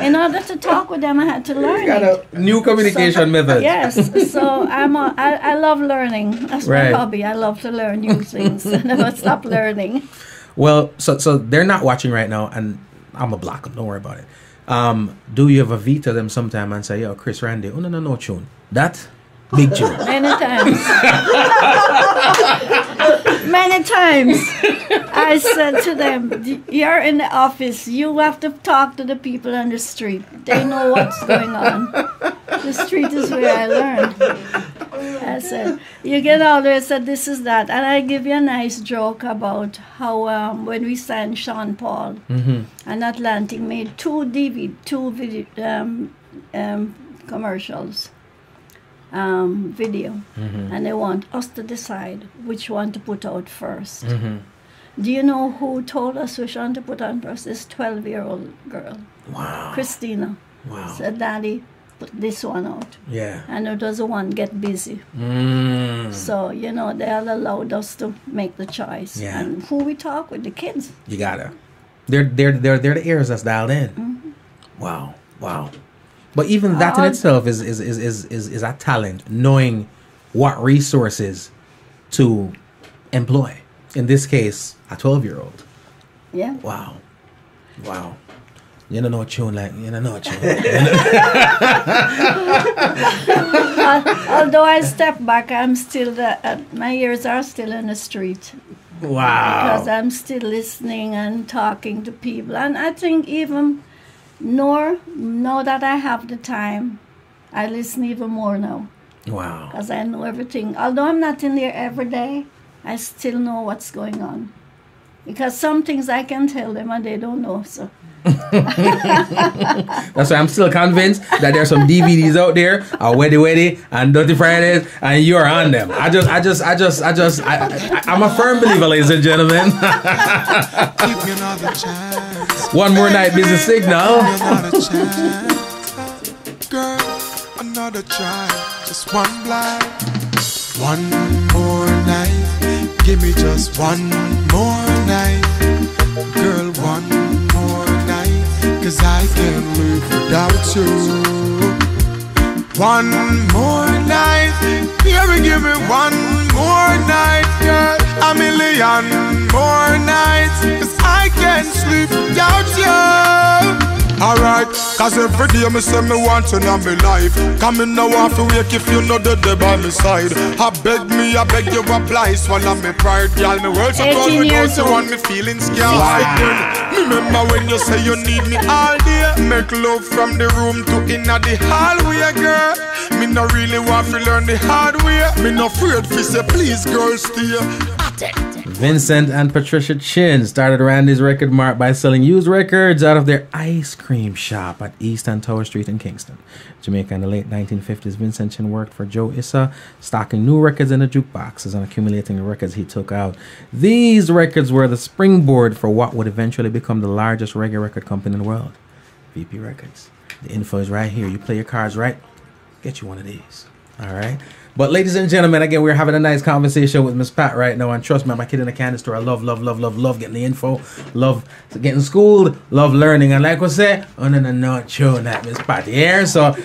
In order to talk with them, I had to learn. You got a new communication method. Yes, so I love learning. That's my hobby. I love to learn new things. I never stop learning. Well, so they're not watching right now, and I'm gonna block them. Don't worry about it. Do you ever veto them sometime and say, "Yo, Chris Randy, oh no tune that big tune"? Many times. Many times. I said to them, you're in the office, you have to talk to the people on the street. They know what's going on. The street is where I learned. I said, you get out there, I said, this is that. And I give you a nice joke about how when we signed Sean Paul, and Atlantic made two video commercials. Video, and they want us to decide which one to put out first. Do you know who told us which one to put on first? This 12-year-old girl. Wow. Christina. Wow. Said, Daddy, put this one out. Yeah. And it was the one get busy. So, you know, they all allowed us to make the choice. Yeah. And who we talk with, the kids. You gotta. They're the ears that's dialed in. Wow. But even that in itself is a talent, knowing what resources to employ. In this case, a 12-year-old. Yeah. Wow. You don't know a tune like you don't know a tune. Although I step back, I'm still my ears are still in the street. Wow. Because I'm still listening and talking to people. And I think even now that I have the time, I listen even more now. Wow. Because I know everything. Although I'm not in there every day, I still know what's going on. Because some things I can tell them and they don't know. So that's why I'm still convinced that there's some DVDs out there, Weddy and Dirty Fridays, and you're on them. I'm a firm believer, ladies and gentlemen. One more night, business signal. Girl, another try, just one blind. One more night, give me just one more night. Girl, one more night, 'cause I can't live without you. One more night, baby, give me one more night, girl. A million more nights, 'cause I can't sleep without you. Alright, 'cause every day me say me want you in my life. Come in now off to wake if you know the day by my side. I beg you apply, swallow me pride. Girl, me world so cold without you and me feelings can't hide. Remember when you say you need me all day. Make love from the room to inna the hallway, girl. Me no really want to learn the hard way. Me no afraid fi say please girl stay. Vincent and Patricia Chin started Randy's Record Mart by selling used records out of their ice cream shop at East and Tower Street in Kingston, Jamaica. In the late 1950s, Vincent Chin worked for Joe Issa, stocking new records in the jukeboxes and accumulating the records he took out. These records were the springboard for what would eventually become the largest reggae record company in the world, VP Records. The info is right here. You play your cards right, get you one of these. All right. But ladies and gentlemen, again, we're having a nice conversation with Miss Pat right now. And trust me, I'm a kid in a candy store. I love getting the info. Love getting schooled. Love learning. And like I say, not sure that Miss Pat here. So,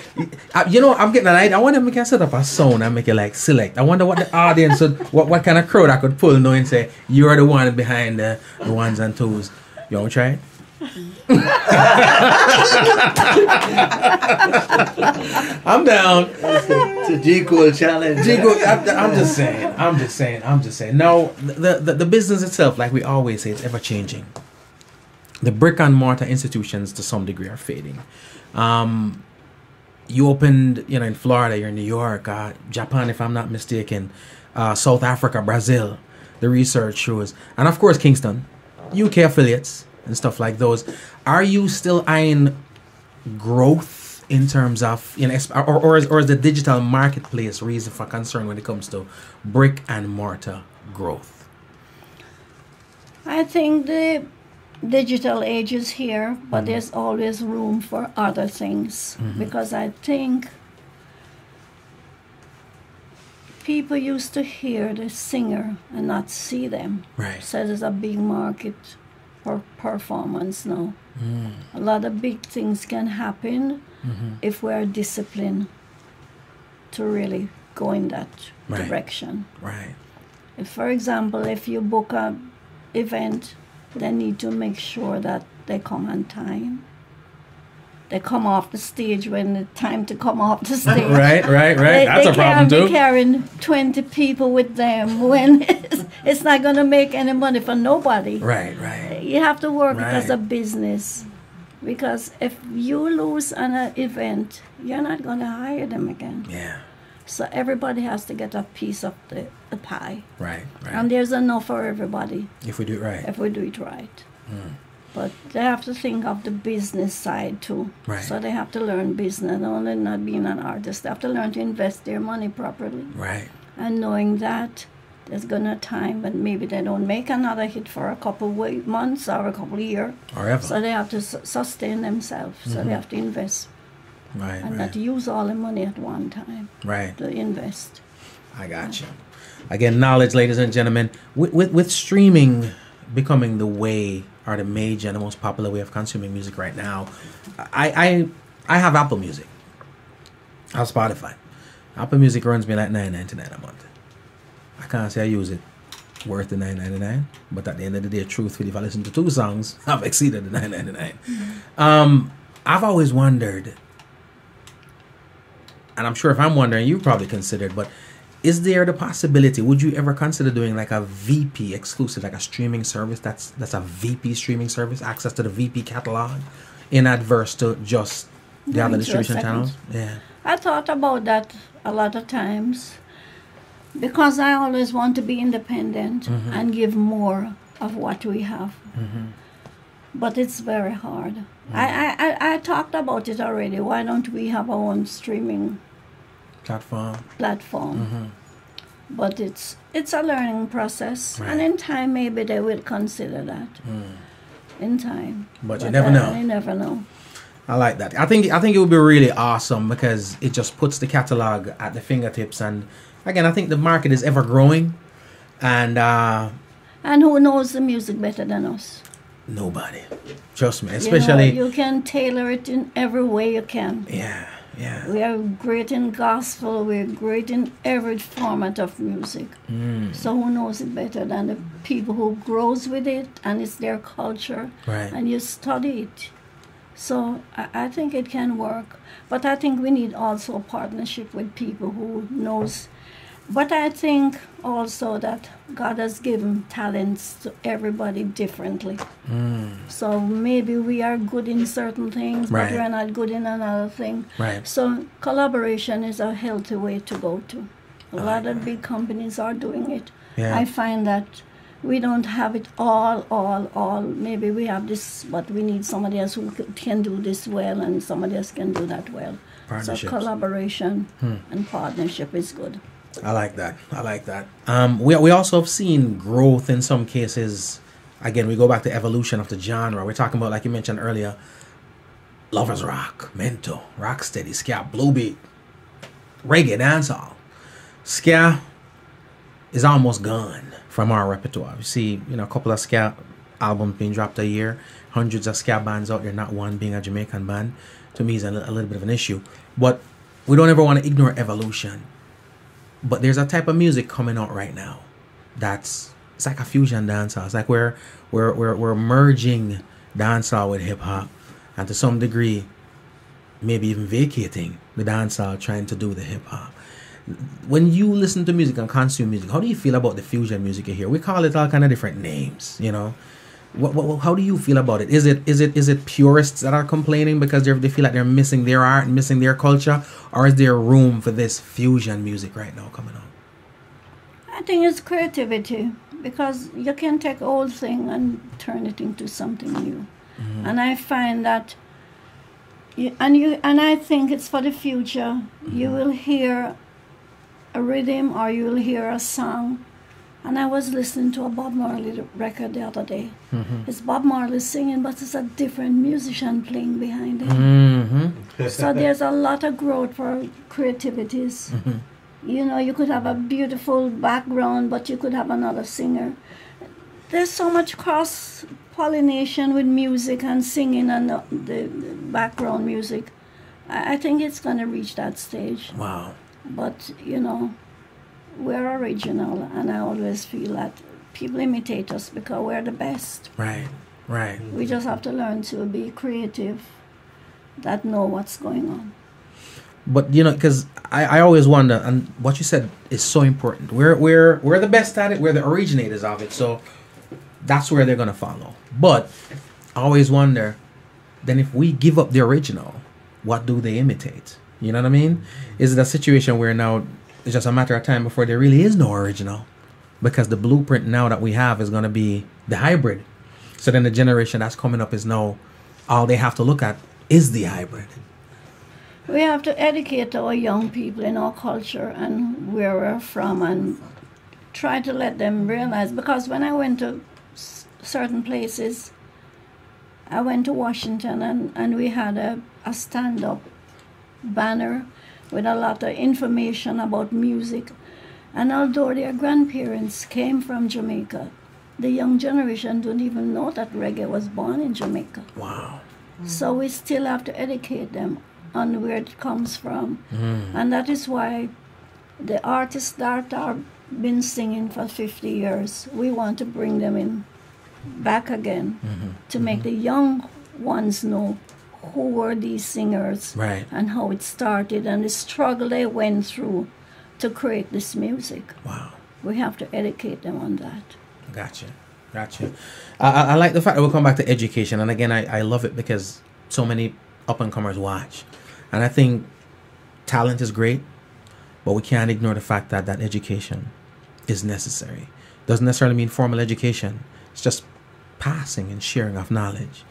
you know, I'm getting an idea. I wonder if we can set up a sound and make it like select. I wonder what the audience would, what kind of crowd I could pull knowing say, you're the one behind the ones and twos. You want to try it? I'm down. It's a G-Cool challenge. I'm just saying. No, the business itself, like we always say, it's ever changing. The brick and mortar institutions to some degree are fading. You opened, in Florida, you're in New York, Japan, if I'm not mistaken, South Africa, Brazil. The research shows, and of course Kingston, UK affiliates and stuff like those. Are you still eyeing growth in terms of, or is the digital marketplace reason for concern when it comes to brick and mortar growth? I think the digital age is here, but there's always room for other things, because I think people used to hear the singer and not see them. Right. So there's a big market for performance now. A lot of big things can happen if we're disciplined to really go in that direction. Right. If, for example, if you book an event, they need to make sure that they come on time. They come off the stage when it's time to come off the stage. Right. That's a problem too. They can't be carrying 20 people with them when it's not going to make any money for nobody. Right. You have to work it as a business. Because if you lose an event, you're not going to hire them again. Yeah. So everybody has to get a piece of the pie. Right. And there's enough for everybody. If we do it right. But they have to think of the business side too. Right. So they have to learn business, only not being an artist. They have to learn to invest their money properly. Right. And knowing that there's gonna time when maybe they don't make another hit for a couple months or a couple years. Or ever. So they have to sustain themselves. So they have to invest Right. and not use all the money at one time Right. to invest. I got you. Again, knowledge, ladies and gentlemen. With streaming becoming the way or the major and the most popular way of consuming music right now, I have Apple Music. I have Spotify. Apple Music runs me like $9.99 a month. I can't say I use it worth the $9.99, but at the end of the day, truthfully, if I listen to 2 songs, I've exceeded the $9.99. I've always wondered, and I'm sure if I'm wondering, you probably considered, but is there the possibility, would you ever consider doing like a VP exclusive, like a streaming service that's a VP streaming service, access to the VP catalog, in adverse to just the other distribution channels? Yeah. I thought about that a lot of times because I always want to be independent and give more of what we have. But it's very hard. I talked about it already. Why don't we have our own streaming platform? But it's a learning process, and in time maybe they will consider that. In time, but you never know. You never know. I like that. I think it would be really awesome because it just puts the catalog at the fingertips, and again, I think the market is ever growing, and who knows the music better than us? Nobody. Trust me. Especially you can tailor it in every way you can. Yeah. We are great in gospel. We're great in every format of music. So who knows it better than the people who grows with it, and it's their culture, right? And you study it. So I think it can work, but I think we need also a partnership with people who knows. But I think also that God has given talents to everybody differently. So maybe we are good in certain things, but we're not good in another thing. Right. So collaboration is a healthy way to go to. A lot of big companies are doing it. Yeah. I find that we don't have it all. Maybe we have this, but we need somebody else who can do this well, and somebody else can do that well. So collaboration and partnership is good. I like that. We also have seen growth in some cases. Again, we go back to evolution of the genre. We're talking about, like you mentioned earlier, lovers rock, mento, rocksteady, ska, bluebeat, reggae, dancehall. Ska is almost gone from our repertoire. We see, a couple of ska albums being dropped a year, hundreds of ska bands out there, not one being a Jamaican band. To me, is a little bit of an issue. But we don't ever want to ignore evolution. But there's a type of music coming out right now it's like a fusion dancehall. It's like we're merging dancehall with hip hop, and to some degree, maybe even vacating the dancehall, trying to do the hip hop. When you listen to music and consume music, how do you feel about the fusion music you hear? We call it all kind of different names, How do you feel about it? Is it purists that are complaining because they feel like they're missing their art and missing their culture, or is there room for this fusion music right now coming on? I think it's creativity, because you can take old thing and turn it into something new, and I find that, and I think it's for the future. You will hear a rhythm or you will hear a song. And I was listening to a Bob Marley record the other day. It's Bob Marley singing, but it's a different musician playing behind it. So there's a lot of growth for creativities. You could have a beautiful background, but you could have another singer. There's so much cross-pollination with music and singing and the background music. I think it's going to reach that stage. Wow. But, we're original, and I always feel that people imitate us because we're the best. Right. We just have to learn to be creative, that know what's going on. But because I always wonder, and what you said is so important. We're the best at it. We're the originators of it, so that's where they're gonna follow. But I always wonder, then if we give up the original, what do they imitate? You know what I mean? Is it a situation where now it's just a matter of time before there really is no original, because the blueprint now that we have is going to be the hybrid. So then the generation that's coming up is now all they have to look at is the hybrid. We have to educate our young people in our culture and where we're from, and try to let them realize, because when I went to certain places, I went to Washington and we had a stand-up banner with a lot of information about music. And although their grandparents came from Jamaica, the young generation don't even know that reggae was born in Jamaica. Wow. So we still have to educate them on where it comes from. And that is why the artists that have been singing for 50 years, we want to bring them in back again to make the young ones know who were these singers, Right. and how it started and the struggle they went through to create this music. Wow. We have to educate them on that. Gotcha. I like the fact that we'll come back to education, and again, I love it because so many up and comers watch, and I think talent is great, but we can't ignore the fact that education is necessary. Doesn't necessarily mean formal education. It's just passing and sharing of knowledge.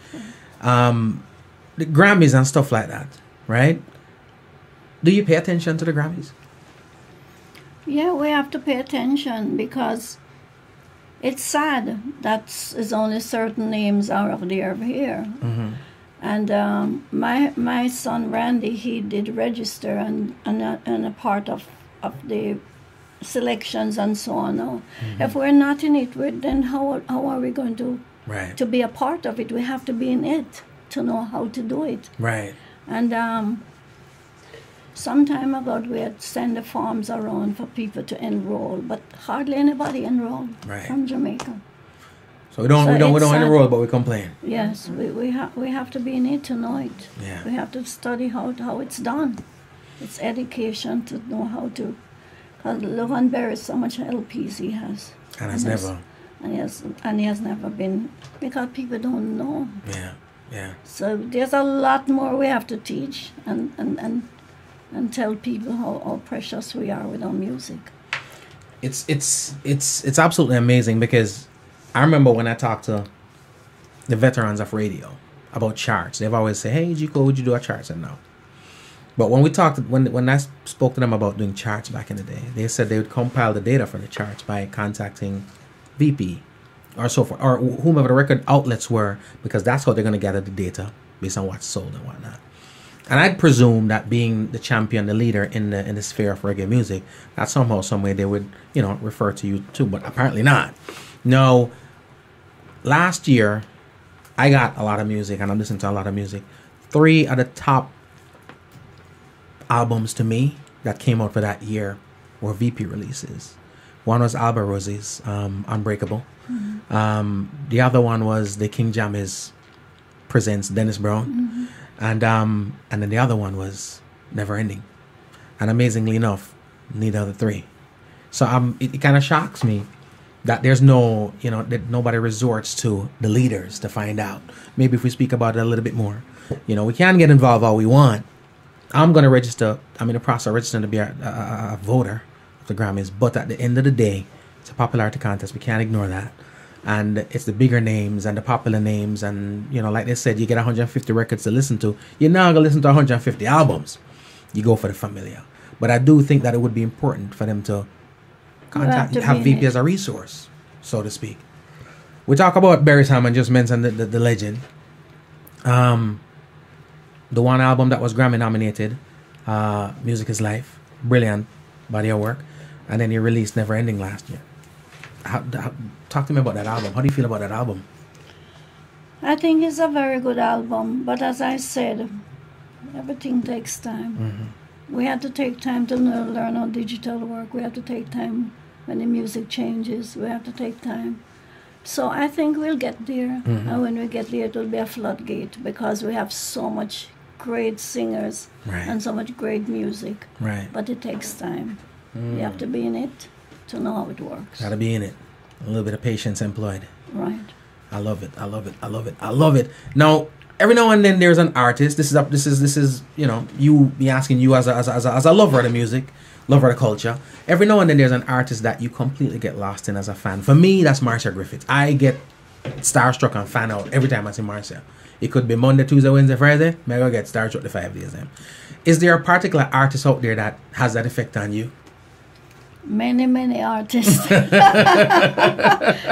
The Grammys and stuff like that, right? Do you pay attention to the Grammys? Yeah, we have to pay attention because it's sad that is only certain names are of there here. And my son Randy, he did register and a part of the selections and so on. Now, if we're not in it, then how are we going to Right. to be a part of it? We have to be in it to know how to do it. Right. And some time ago, we had sent the forms around for people to enroll, but hardly anybody enrolled Right. from Jamaica. So we don't it's enroll, but we complain. Yes, we have to be in it to know it. Yeah. We have to study how it's done. It's education to know how to. Because Lovan bears so much LPs he has. And has never. And he has never been, because people don't know. Yeah. So there's a lot more we have to teach and tell people how precious we are with our music. It's absolutely amazing, because I remember when I talked to the veterans of radio about charts, they've always said, "Hey, Jico, would you do a chart?" I said no. But when I spoke to them about doing charts back in the day, they said they would compile the data for the charts by contacting VP or so forth, or whomever the record outlets were, because that's how they're going to gather the data based on what's sold and whatnot. And I'd presume that being the champion, the leader in the sphere of reggae music, that somehow, some way they would, refer to you too, but apparently not. No, last year, I got a lot of music, and I'm listening to a lot of music. 3 of the top albums to me that came out for that year were VP releases. One was Alba Rosie's Unbreakable. The other one was the King Jammys presents Dennis Brown. And then the other one was Never Ending. And amazingly enough, neither of the 3. So it kind of shocks me that there's that nobody resorts to the leaders to find out. Maybe if we speak about it a little bit more. We can get involved all we want. I'm going to register. I'm in the process of registering to be a voter of the Grammys. But at the end of the day, it's a popularity contest. We can't ignore that. And it's the bigger names and the popular names. And, like they said, you get 150 records to listen to. You're not going to listen to 150 albums. You go for the familiar. But I do think that it would be important for them to have VP as a resource, so to speak. We talk about Barry Hammond, just mentioned the legend. The one album that was Grammy nominated, Music is Life, brilliant body of work. And then he released Never Ending last year. Talk to me about that album. How do you feel about that album? I think it's a very good album, but as I said, everything takes time. We have to take time to learn our digital work. We have to take time when the music changes. We have to take time. So I think we'll get there. And when we get there, it will be a floodgate, because we have so much great singers and so much great music. Right. But it takes time. You have to be in it to know how it works. Gotta be in it. A little bit of patience employed. Right. I love it. Now, every now and then there's an artist. This is you be asking you as a lover of the music, lover of the culture. Every now and then there's an artist that you completely get lost in as a fan. For me, that's Marcia Griffith. I get starstruck and fan out every time I see Marcia. It could be Monday, Tuesday, Wednesday, Friday. Maybe I get starstruck the 5 days then. Is there a particular artist out there that has that effect on you? Many artists. I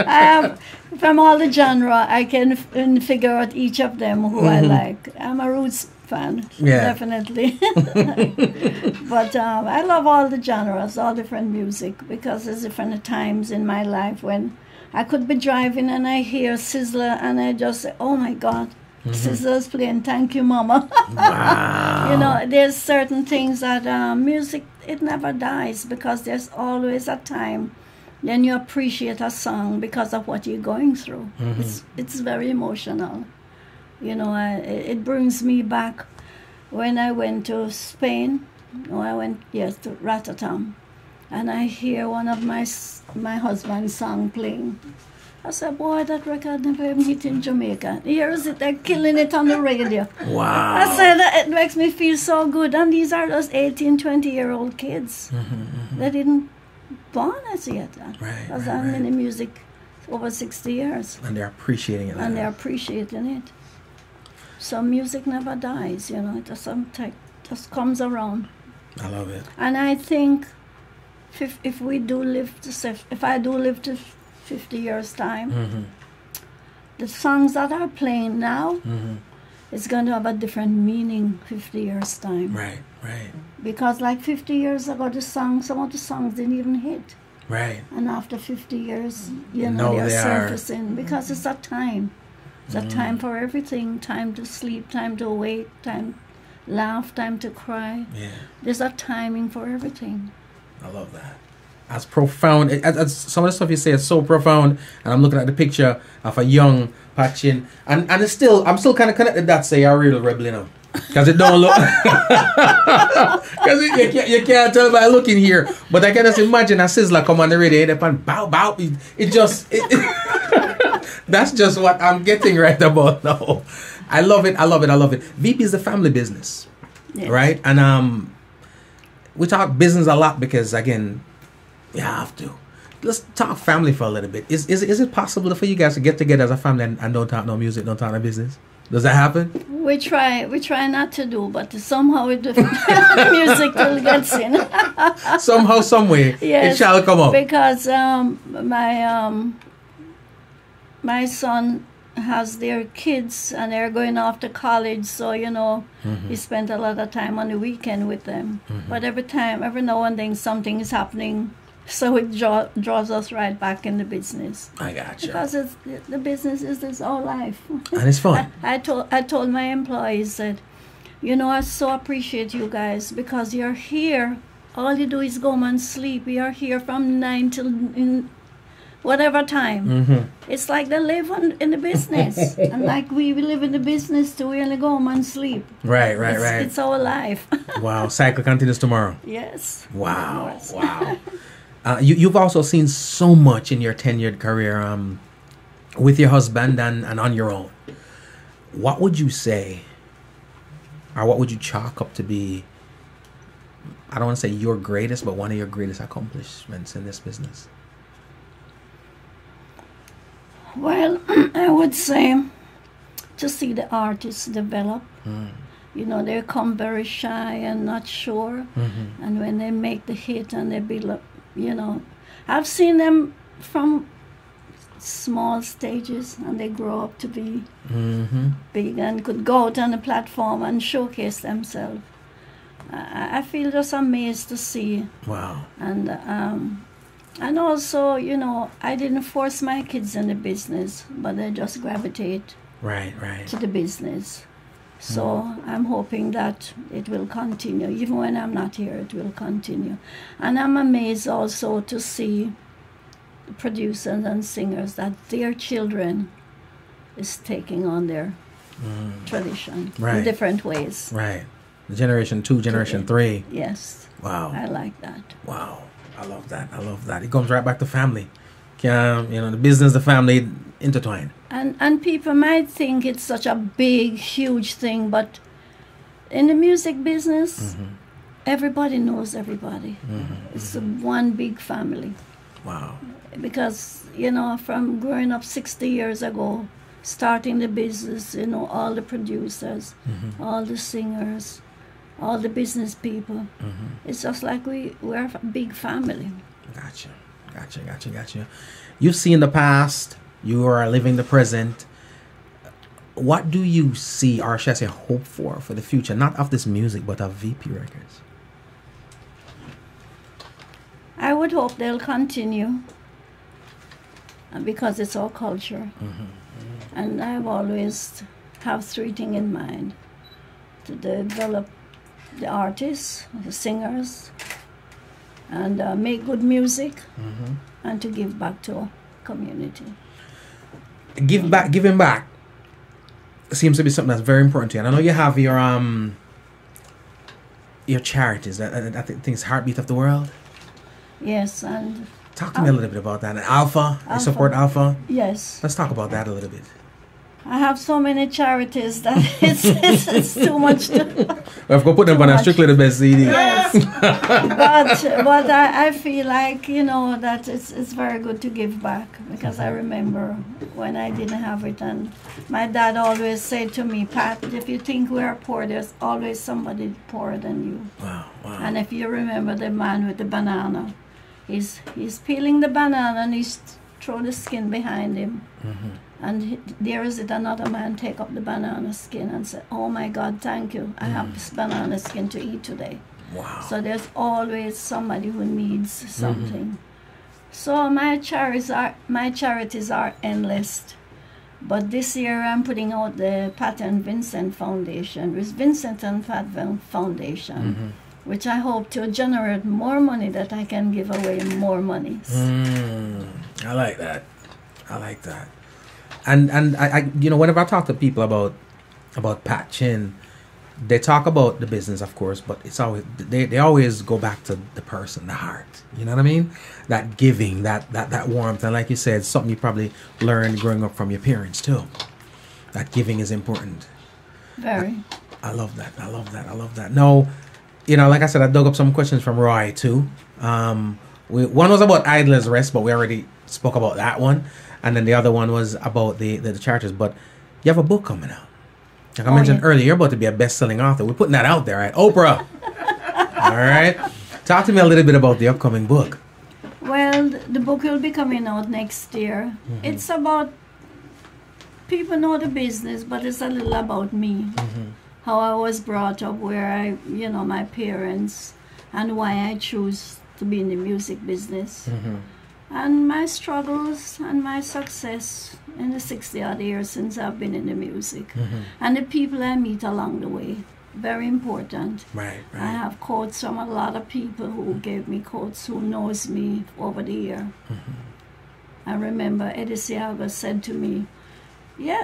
have, from all the genre, I can figure out each of them who I like. I'm a roots fan, Yeah. definitely. But I love all the genres, all different music, because there's different times in my life when I could be driving and I hear Sizzler and I just say, oh my God, Sizzler's playing Thank You Mama. Wow. You know, there's certain things that music, it never dies, because there's always a time then you appreciate a song because of what you're going through. It's very emotional. You know, it brings me back when I went to Spain. No, I went, yes, to Rotterdam. And I hear one of my husband's song playing. I said, boy, that record never even hit in Jamaica. Here is it, they're killing it on the radio. Wow. I said, it makes me feel so good. And these are those 18, 20-year-old kids. They didn't born as yet. Right, Because right, I'm right. in the music over 60 years. And they're appreciating it. And they're appreciating it. So music never dies, you know. It just comes around. I love it. And I think if we do live to, if I do live to 50 years time, the songs that are playing now, it's going to have a different meaning 50 years time. Right, right, Because like 50 years ago, some of the songs didn't even hit. right. And after 50 years, You you know know, they're they are. surfacing. Because it's a time. It's a time for everything. Time to sleep, time to wake, time laugh, time to cry. Yeah, There's a timing for everything. I love that. That's profound. As some of the stuff you say is so profound. And I'm looking at the picture of a young Patchin. And it's still, I'm still kind of connected that say a real rebel, you know. Because it don't look... Because you can't tell by looking here. But I can just imagine a Sizzler come on the radio and bow, bow. It just... That's just what I'm getting right about now. I love it. I love it. I love it. VP is the family business, Yes. right? And we talk business a lot because, again, you have to. Let's talk family for a little bit. Is it possible for you guys to get together as a family and don't talk no music, don't talk no business? Does that happen? We try not to do, but somehow it music will get in. Somehow, some way, Yes, it shall come up. Because my son has their kids and they're going off to college, so you know he spent a lot of time on the weekend with them. But every now and then something is happening, so it draws us right back in the business. I got you. Because the business is our life. And it's fun. I told my employees that, you know, I so appreciate you guys because you're here. All you do is go home and sleep. You're here from 9 till whatever time. It's like they live in the business. And like we live in the business too. We only go home and sleep. Right. It's our life. Wow. Cycle continues tomorrow. Yes. Wow. Yes. Wow. You've also seen so much in your tenured career with your husband and on your own. What would you say, or what would you chalk up to be, I don't want to say your greatest, but one of your greatest accomplishments in this business? Well, I would say to see the artists develop. You know, they come very shy and not sure. And when they make the hit and they build up, you know, I've seen them from small stages and they grow up to be big and could go out on the platform and showcase themselves. I feel just amazed to see. Wow. And also, you know, I didn't force my kids in the business, but they just gravitate Right. to the business. So I'm hoping that it will continue. Even when I'm not here, it will continue. And I'm amazed also to see the producers and singers that their children is taking on their tradition Right. in different ways. Right. Generation 2, Generation 3. Yes, Wow. I like that. Wow. I love that. I love that. It comes right back to family. You know, the business, the family intertwined. And people might think it's such a big, huge thing, but in the music business, everybody knows everybody. It's one big family. Wow. Because, you know, from growing up 60 years ago, starting the business, you know, all the producers, all the singers, all the business people. It's just like we're a big family. Gotcha. You've seen the past. You are living the present. what do you see, or should I say hope for the future, not of this music, but of VP Records? I would hope they'll continue because it's our culture. And I've always have three things in mind: to develop the artists, the singers, and make good music, and to give back to our community. Giving back seems to be something that's very important to you. And I know you have your charities. I think it's Heartbeat of the World. Yes, and talk to me a little bit about that. And Alpha, you support Alpha? Yes. Let's talk about that a little bit. I have so many charities that it's too much to... We've got to put them on a Strictly the Best CD. Yes. but I feel like, you know, that it's very good to give back, because I remember when I didn't have it, and my dad always said to me, Pat, if you think we're poor, there's always somebody poorer than you. Wow. And if you remember the man with the banana, he's peeling the banana and he's throw the skin behind him. And there is it another man take up the banana skin and say, oh my God, thank you. I have this banana skin to eat today. Wow. So there's always somebody who needs something. So my charities are endless. But this year I'm putting out the Pat and Vincent Foundation, with Vincent and Pat Foundation, which I hope to generate more money that I can give away more money. I like that. And I you know, whenever I talk to people about Pat Chin, they talk about the business, of course, but it's always they always go back to the person, the heart. You know what I mean? That giving, that warmth, and like you said, something you probably learned growing up from your parents too. That giving is important. Very. I love that. No, you know, like I said, I dug up some questions from Roy too. One was about Idler's Rest, but we already spoke about that one. And then the other one was about the charities. But you have a book coming out. Like I mentioned earlier, you're about to be a best-selling author. We're putting that out there, right? Oprah. All right. Talk to me a little bit about the upcoming book. Well, the book will be coming out next year. It's about, people know the business, but it's a little about me. How I was brought up, where my parents, and why I choose to be in the music business. And my struggles and my success in the 60-odd years since I've been in the music. And the people I meet along the way. Very important. Right. I have quotes from a lot of people who gave me quotes, who knows me over the year. I remember Eddie Seaga said to me,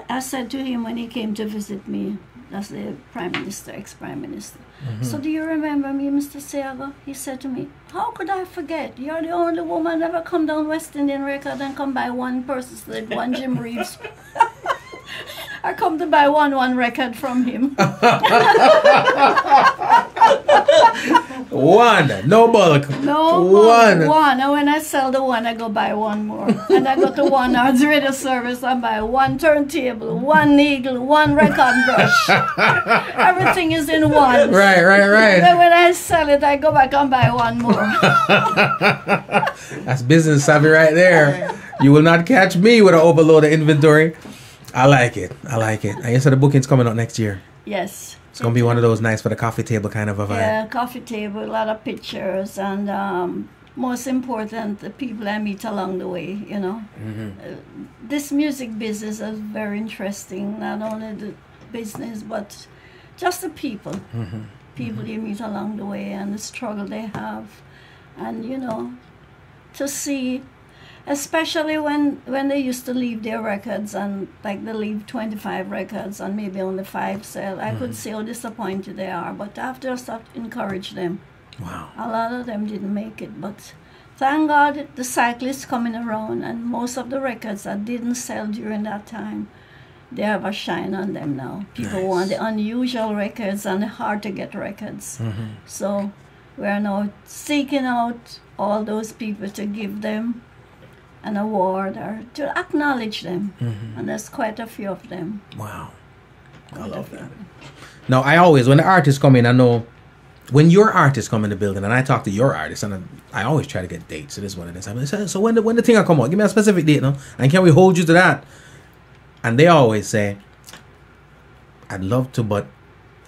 I said to him when he came to visit me, that's the Prime Minister, ex-Prime Minister. So do you remember me, Mr. Seaga? He said to me, how could I forget? You're the only woman ever come down West Indian Record and come by one person, one Jim Reeves. I come to buy one record from him. One, no bulk. No bulk, one. And when I sell the one, I go buy one more. And I go to one hour's radio service and buy one turntable, one needle, one record brush. Everything is in one. Right. And then when I sell it, I go back and buy one more. That's business savvy right there. You will not catch me with an overload of inventory. I like it. And you said the booking's coming out next year. Yes. It's going to be one of those nice for the coffee table kind of a vibe. Yeah, coffee table, a lot of pictures, and most important, the people I meet along the way, you know. This music business is very interesting, not only the business, but just the people. People you meet along the way and the struggle they have. And, you know, to see, especially when they used to leave their records, and like they leave 25 records and maybe only 5 sell, I could see how disappointed they are. But after I started to encourage them, a lot of them didn't make it. But thank God the cycle is coming around, and most of the records that didn't sell during that time, they have a shine on them now. People want the unusual records and the hard to get records. So we are now seeking out all those people to give them an award or to acknowledge them. And there's quite a few of them. Wow. I love that. Now, I always, when the artists come in, I know when your artists come in the building, and I talk to your artists, and I always try to get dates. It is what it is. I mean, so when the thing will come out, give me a specific date, no? And can we hold you to that? And they always say, I'd love to, but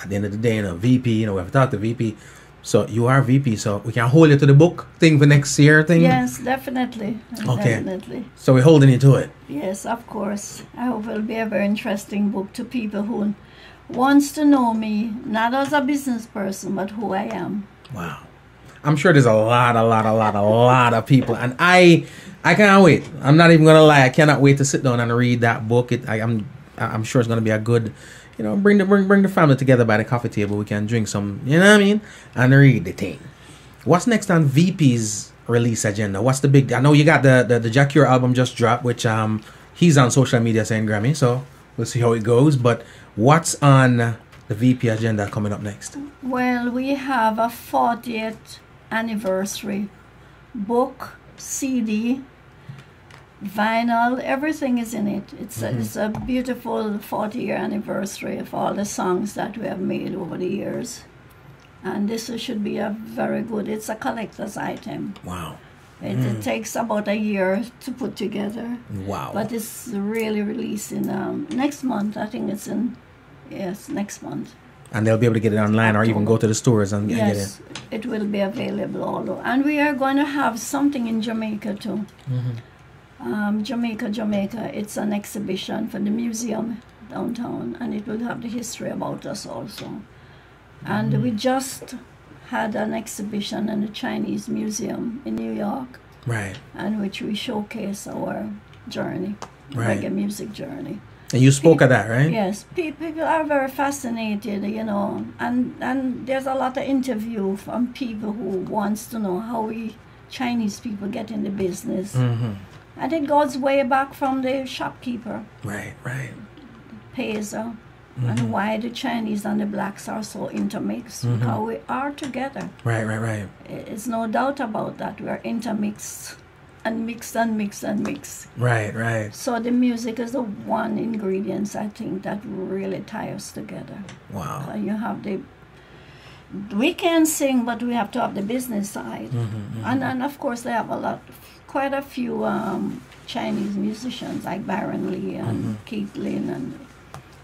at the end of the day, VP, we have to talk to VP. So you are VP, so we can hold you to the book thing for next year thing? Yes, definitely. Okay. Definitely. So we're holding you to it? Yes, of course. I hope it'll be a very interesting book to people who wants to know me, not as a business person, but who I am. Wow. I'm sure there's a lot of people, and I can't wait. I'm not even gonna lie. I cannot wait to sit down and read that book. I'm sure it's gonna be a good, bring the family together by the coffee table. We can drink some, you know what I mean, and read the thing. What's next on VP's release agenda? What's the big? I know you got the Jack Cure album just dropped, which he's on social media saying Grammy, so we'll see how it goes. But what's on the VP agenda coming up next? Well, we have a 40th anniversary book, CD, vinyl, everything is in it. It's a beautiful 40-year anniversary of all the songs that we have made over the years. And this should be a very good, it's a collector's item. Wow. It takes about a year to put together. Wow. But it's really releasing next month. I think it's next month. And they'll be able to get it online or even go to the stores and get it. Yes, it will be available all over. And we are going to have something in Jamaica too. Jamaica, it's an exhibition for the museum downtown, and it will have the history about us also. And we just had an exhibition in the Chinese Museum in New York, right? And which we showcase our journey, right. reggae music journey. And you spoke of that, right? Yes, people are very fascinated, and there's a lot of interview from people who wants to know how we Chinese people get in the business. And it goes way back from the shopkeeper. Right. Peso. And why the Chinese and the blacks are so intermixed. Because we are together. Right. It's no doubt about that. We are intermixed. And mixed. Right. So the music is the one ingredient, I think, that really ties us together. Wow. You have we can sing, but we have to have the business side. And of course they have quite a few Chinese musicians like Baron Lee and Keith Lin and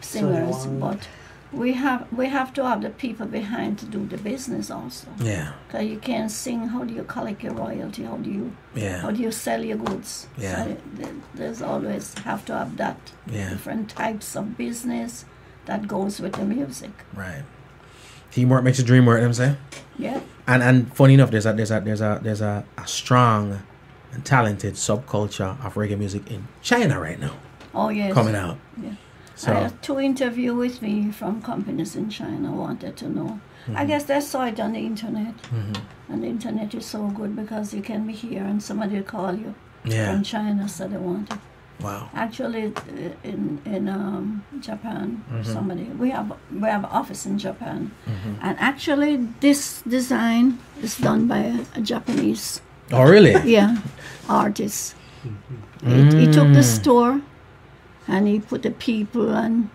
singers, but we have to have the people behind to do the business also. Yeah. Because you can't sing. How do you collect your royalty? How do you sell your goods? Yeah. So there's always have to have that different types of business that goes with the music. Right. Teamwork makes the dream work. I'm saying. Yeah. And funny enough, there's a strong and talented subculture of reggae music in China right now. Oh yes. Coming out. Yeah. So. I had 2 interviews with me from companies in China wanted to know. I guess they saw it on the internet. And the internet is so good because you can be here and somebody will call you from China, so they want it. Wow. Actually, in Japan, we have an office in Japan, and actually this design is done by a Japanese. Oh really? Yeah, artist. He took the store. And he put the people and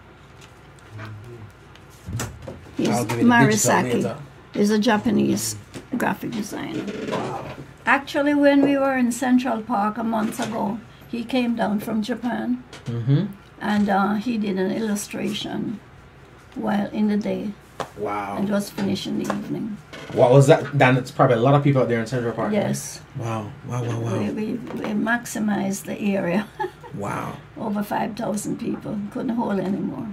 he's Marisaki. He's a Japanese graphic designer. Wow. Actually, when we were in Central Park a month ago, he came down from Japan and he did an illustration while in the day. Wow. And it was finished in the evening. What was that? Dan, it's probably a lot of people out there in Central Park. Yes. Right? Wow. We maximized the area. Wow. Over 5,000 people. Couldn't hold anymore.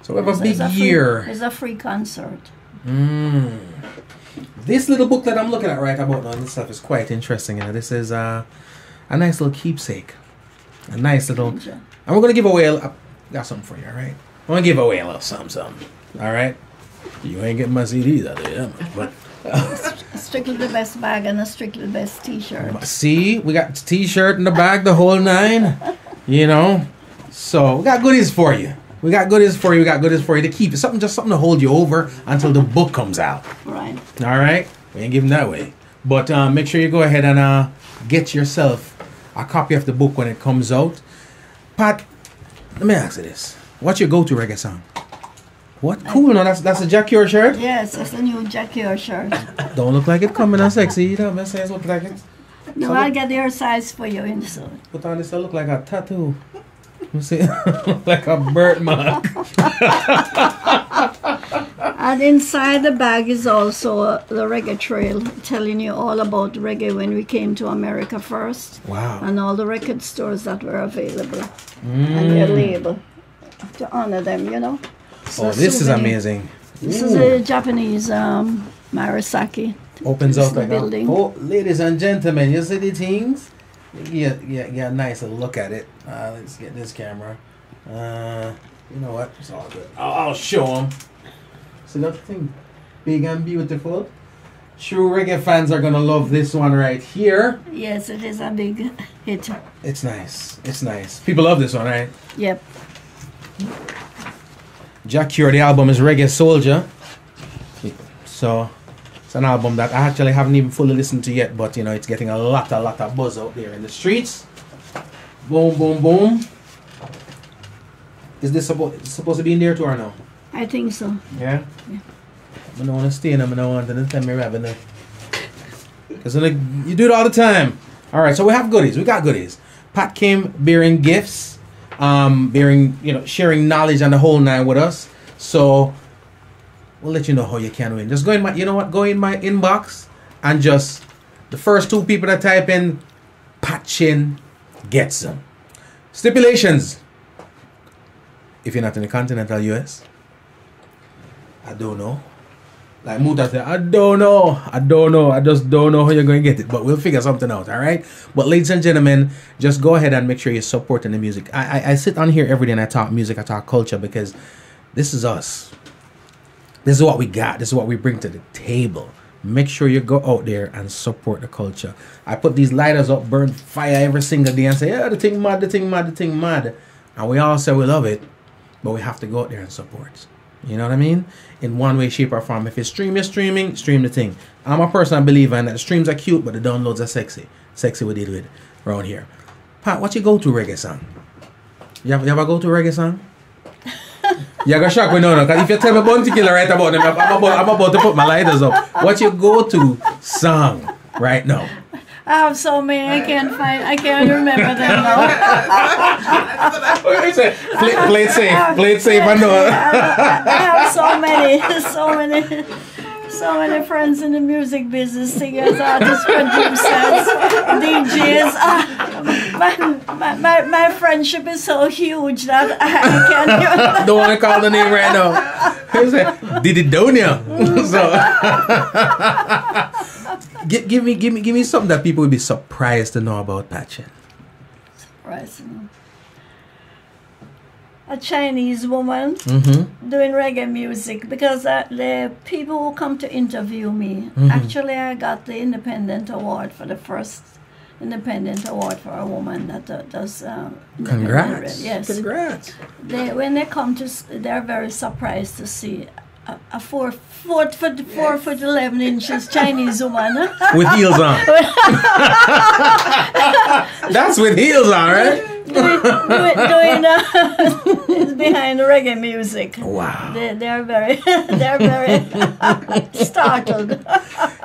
So we have a big year. It's a free concert. This little book that I'm looking at right about now, this stuff is quite interesting. This is a nice little keepsake. A nice little... And we're going to give away... I got something for you, all right? I'm going to give away a little something. All right? You ain't getting my CDs out there, but... Strictly the Best bag and a Strictly the Best t-shirt. See? We got the t-shirt in the bag, the whole 9. So we got goodies for you. We got goodies for you to keep. It's something to hold you over until the book comes out. Right. All right? We ain't giving that away. But make sure you go ahead and get yourself a copy of the book when it comes out. Pat, let me ask you this. What's your go-to reggae song? What? Cool, no, that's a Jack Cure shirt? Yes, it's a new Jack Cure shirt. Don't look like it coming on sexy, you know, it look like it. No, I'll get your size for you in the suit. Put on this, look like a tattoo. You see, like a birthmark. And inside the bag is also the reggae trail, telling you all about reggae when we came to America first. Wow. And all the record stores that were available. And their label to honor them, you know. So Oh, this is souvenir. amazing. This is a Japanese Marasaki. Opens It's out the like building. that. Oh, ladies and gentlemen, you see the things? Yeah, nice. A look at it. Let's get this camera. You know what? It's all good. I'll show them. See that thing? Big and beautiful. True reggae fans are gonna love this one right here. Yes, it is a big hit. It's nice. It's nice. People love this one, right? Yep. Jack Cure, the album is Reggae Soldier. So it's an album that I actually haven't even fully listened to yet, but you know, it's getting a lot of buzz out there in the streets. Boom, boom, boom. Is this supposed to be in there too or no? I think so. Yeah? I don't want to stay in them, I don't want to tell me revenue. Because you do it all the time. Alright, so we have goodies. We got goodies. Pat came bearing gifts, bearing, sharing knowledge and the whole nine with us. So we'll let you know how you can win. Just go in my, go in my inbox and just the first two people that type in Pat Chin gets them. Stipulations. If you're not in the continental US, I don't know. Like Muta said, I don't know. I just don't know how you're going to get it. But we'll figure something out, all right? But ladies and gentlemen, just go ahead and make sure you're supporting the music. I sit on here every day and I talk music, I talk culture, because this is us. This is what we got. This is what we bring to the table. Make sure you go out there and support the culture. I put these lighters up, burn fire every single day and say, yeah, the thing mad, the thing mad, the thing mad. And we all say we love it, but we have to go out there and support. You know what I mean? In one way, shape, or form. If it's you're streaming, stream the thing. I'm a personal believer in that the streams are cute, but the downloads are sexy. Sexy we deal with around here. Pat, what you go to reggae song? You ever go to reggae song? You're gonna shock me no, because if you tell me Bounty Killer right about them, I'm about to put my lighters up. What you go to song right now? I have so many I can't remember them now. Play it safe, I know. I have so many friends in the music business, singers, artists, producers, DJs. My friendship is so huge that I can't even. Don't want to call the name right now. Did it down here? So give me something that people would be surprised to know about Patchen. Surprising. A Chinese woman doing reggae music, because the people who come to interview me, actually I got the independent award for the first independent award for a woman that does Congrats. Yes. Congrats. When they come they're very surprised to see a 4 foot 11 inches Chinese woman with heels on. That's with heels on, right? doing it's behind the reggae music. Wow. They're very startled.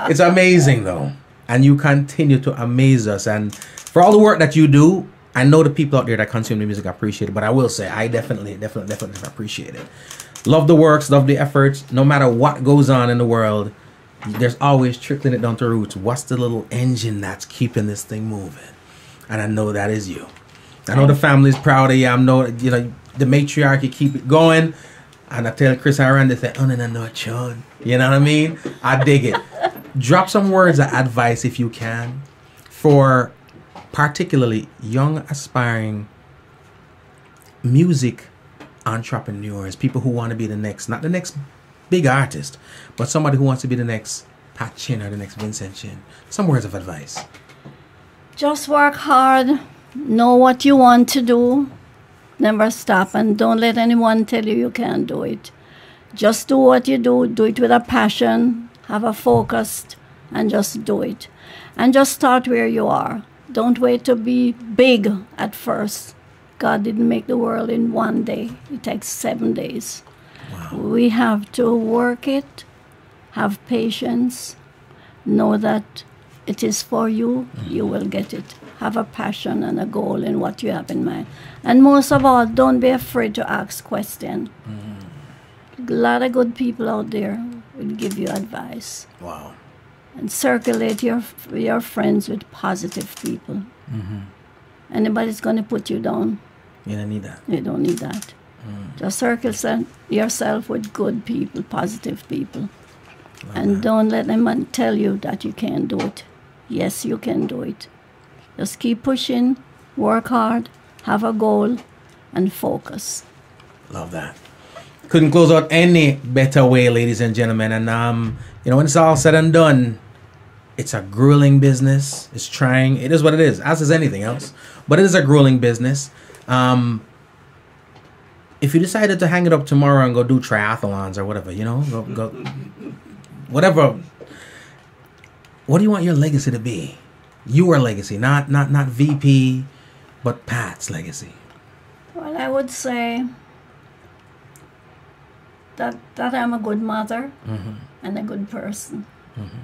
It's amazing though, and you continue to amaze us. And for all the work that you do, I know the people out there that consume the music appreciate it. But I will say, I definitely appreciate it. Love the works, love the efforts. No matter what goes on in the world, there's always trickling it down to roots. What's the little engine that's keeping this thing moving? And I know that is you. I know the family's proud of you. I know, the matriarch, you keep it going. And I tell Chris and Randy, say, oh, no, Sean. You know what I mean? I dig it. Drop some words of advice, if you can, for particularly young, aspiring music entrepreneurs, people who want to be the next, not the next big artist, but somebody who wants to be the next Pat Chin or the next Vincent Chin. Some words of advice. Just work hard. Know what you want to do. Never stop, and don't let anyone tell you can't do it. Just do what you do. Do it with a passion. Have a focus, and just do it. And just start where you are. Don't wait to be big at first. God didn't make the world in one day. It takes 7 days. Wow. We have to work it, have patience, know that it is for you. You will get it. have a passion and a goal in what you have in mind. And most of all, don't be afraid to ask questions. A lot of good people out there will give you advice. Wow. And circulate your friends with positive people. Anybody's going to put you down. You don't need that. You don't need that. Just circle yourself with good people, positive people. And don't let them tell you that you can't do it. Yes, you can do it. Just keep pushing, work hard, have a goal, and focus. Love that. Couldn't close out any better way, ladies and gentlemen. And when it's all said and done, it's a grueling business. It's trying. It is what it is, as is anything else. But it is a grueling business. If you decided to hang it up tomorrow and go do triathlons or whatever, go whatever. What do you want your legacy to be? Your legacy, not VP, but Pat's legacy. Well, I would say that I'm a good mother and a good person.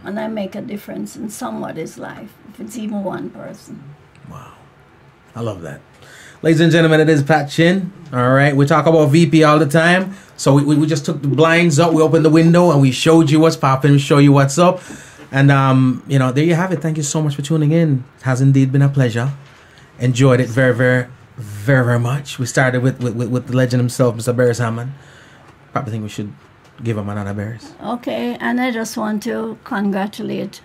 And I make a difference in somebody's life, if it's even one person. Wow. I love that. Ladies and gentlemen, it is Pat Chin. All right. We talk about VP all the time. So we just took the blinds up. We opened the window and we showed you what's popping. We show you what's up. And, there you have it. Thank you so much for tuning in. It has indeed been a pleasure. Enjoyed it very, very, very, very much. We started with the legend himself, Mr. Beres Hammond. Probably think we should give him another Beres. Okay. And I just want to congratulate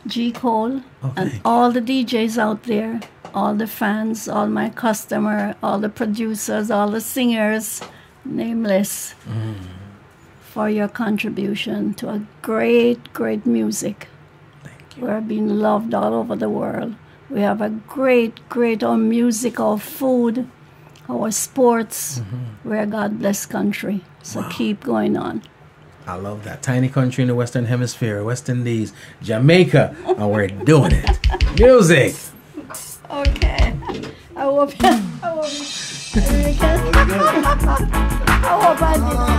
G. Cole and all the DJs out there, all the fans, all my customer, all the producers, all the singers, nameless, for your contribution to a great, great music. Thank you. We're being loved all over the world. We have a great, great our music, our food, our sports. We're a God-blessed country. So keep going on. I love that. Tiny country in the Western Hemisphere, West Indies, Jamaica, and we're doing it. Music. Okay. I hope I did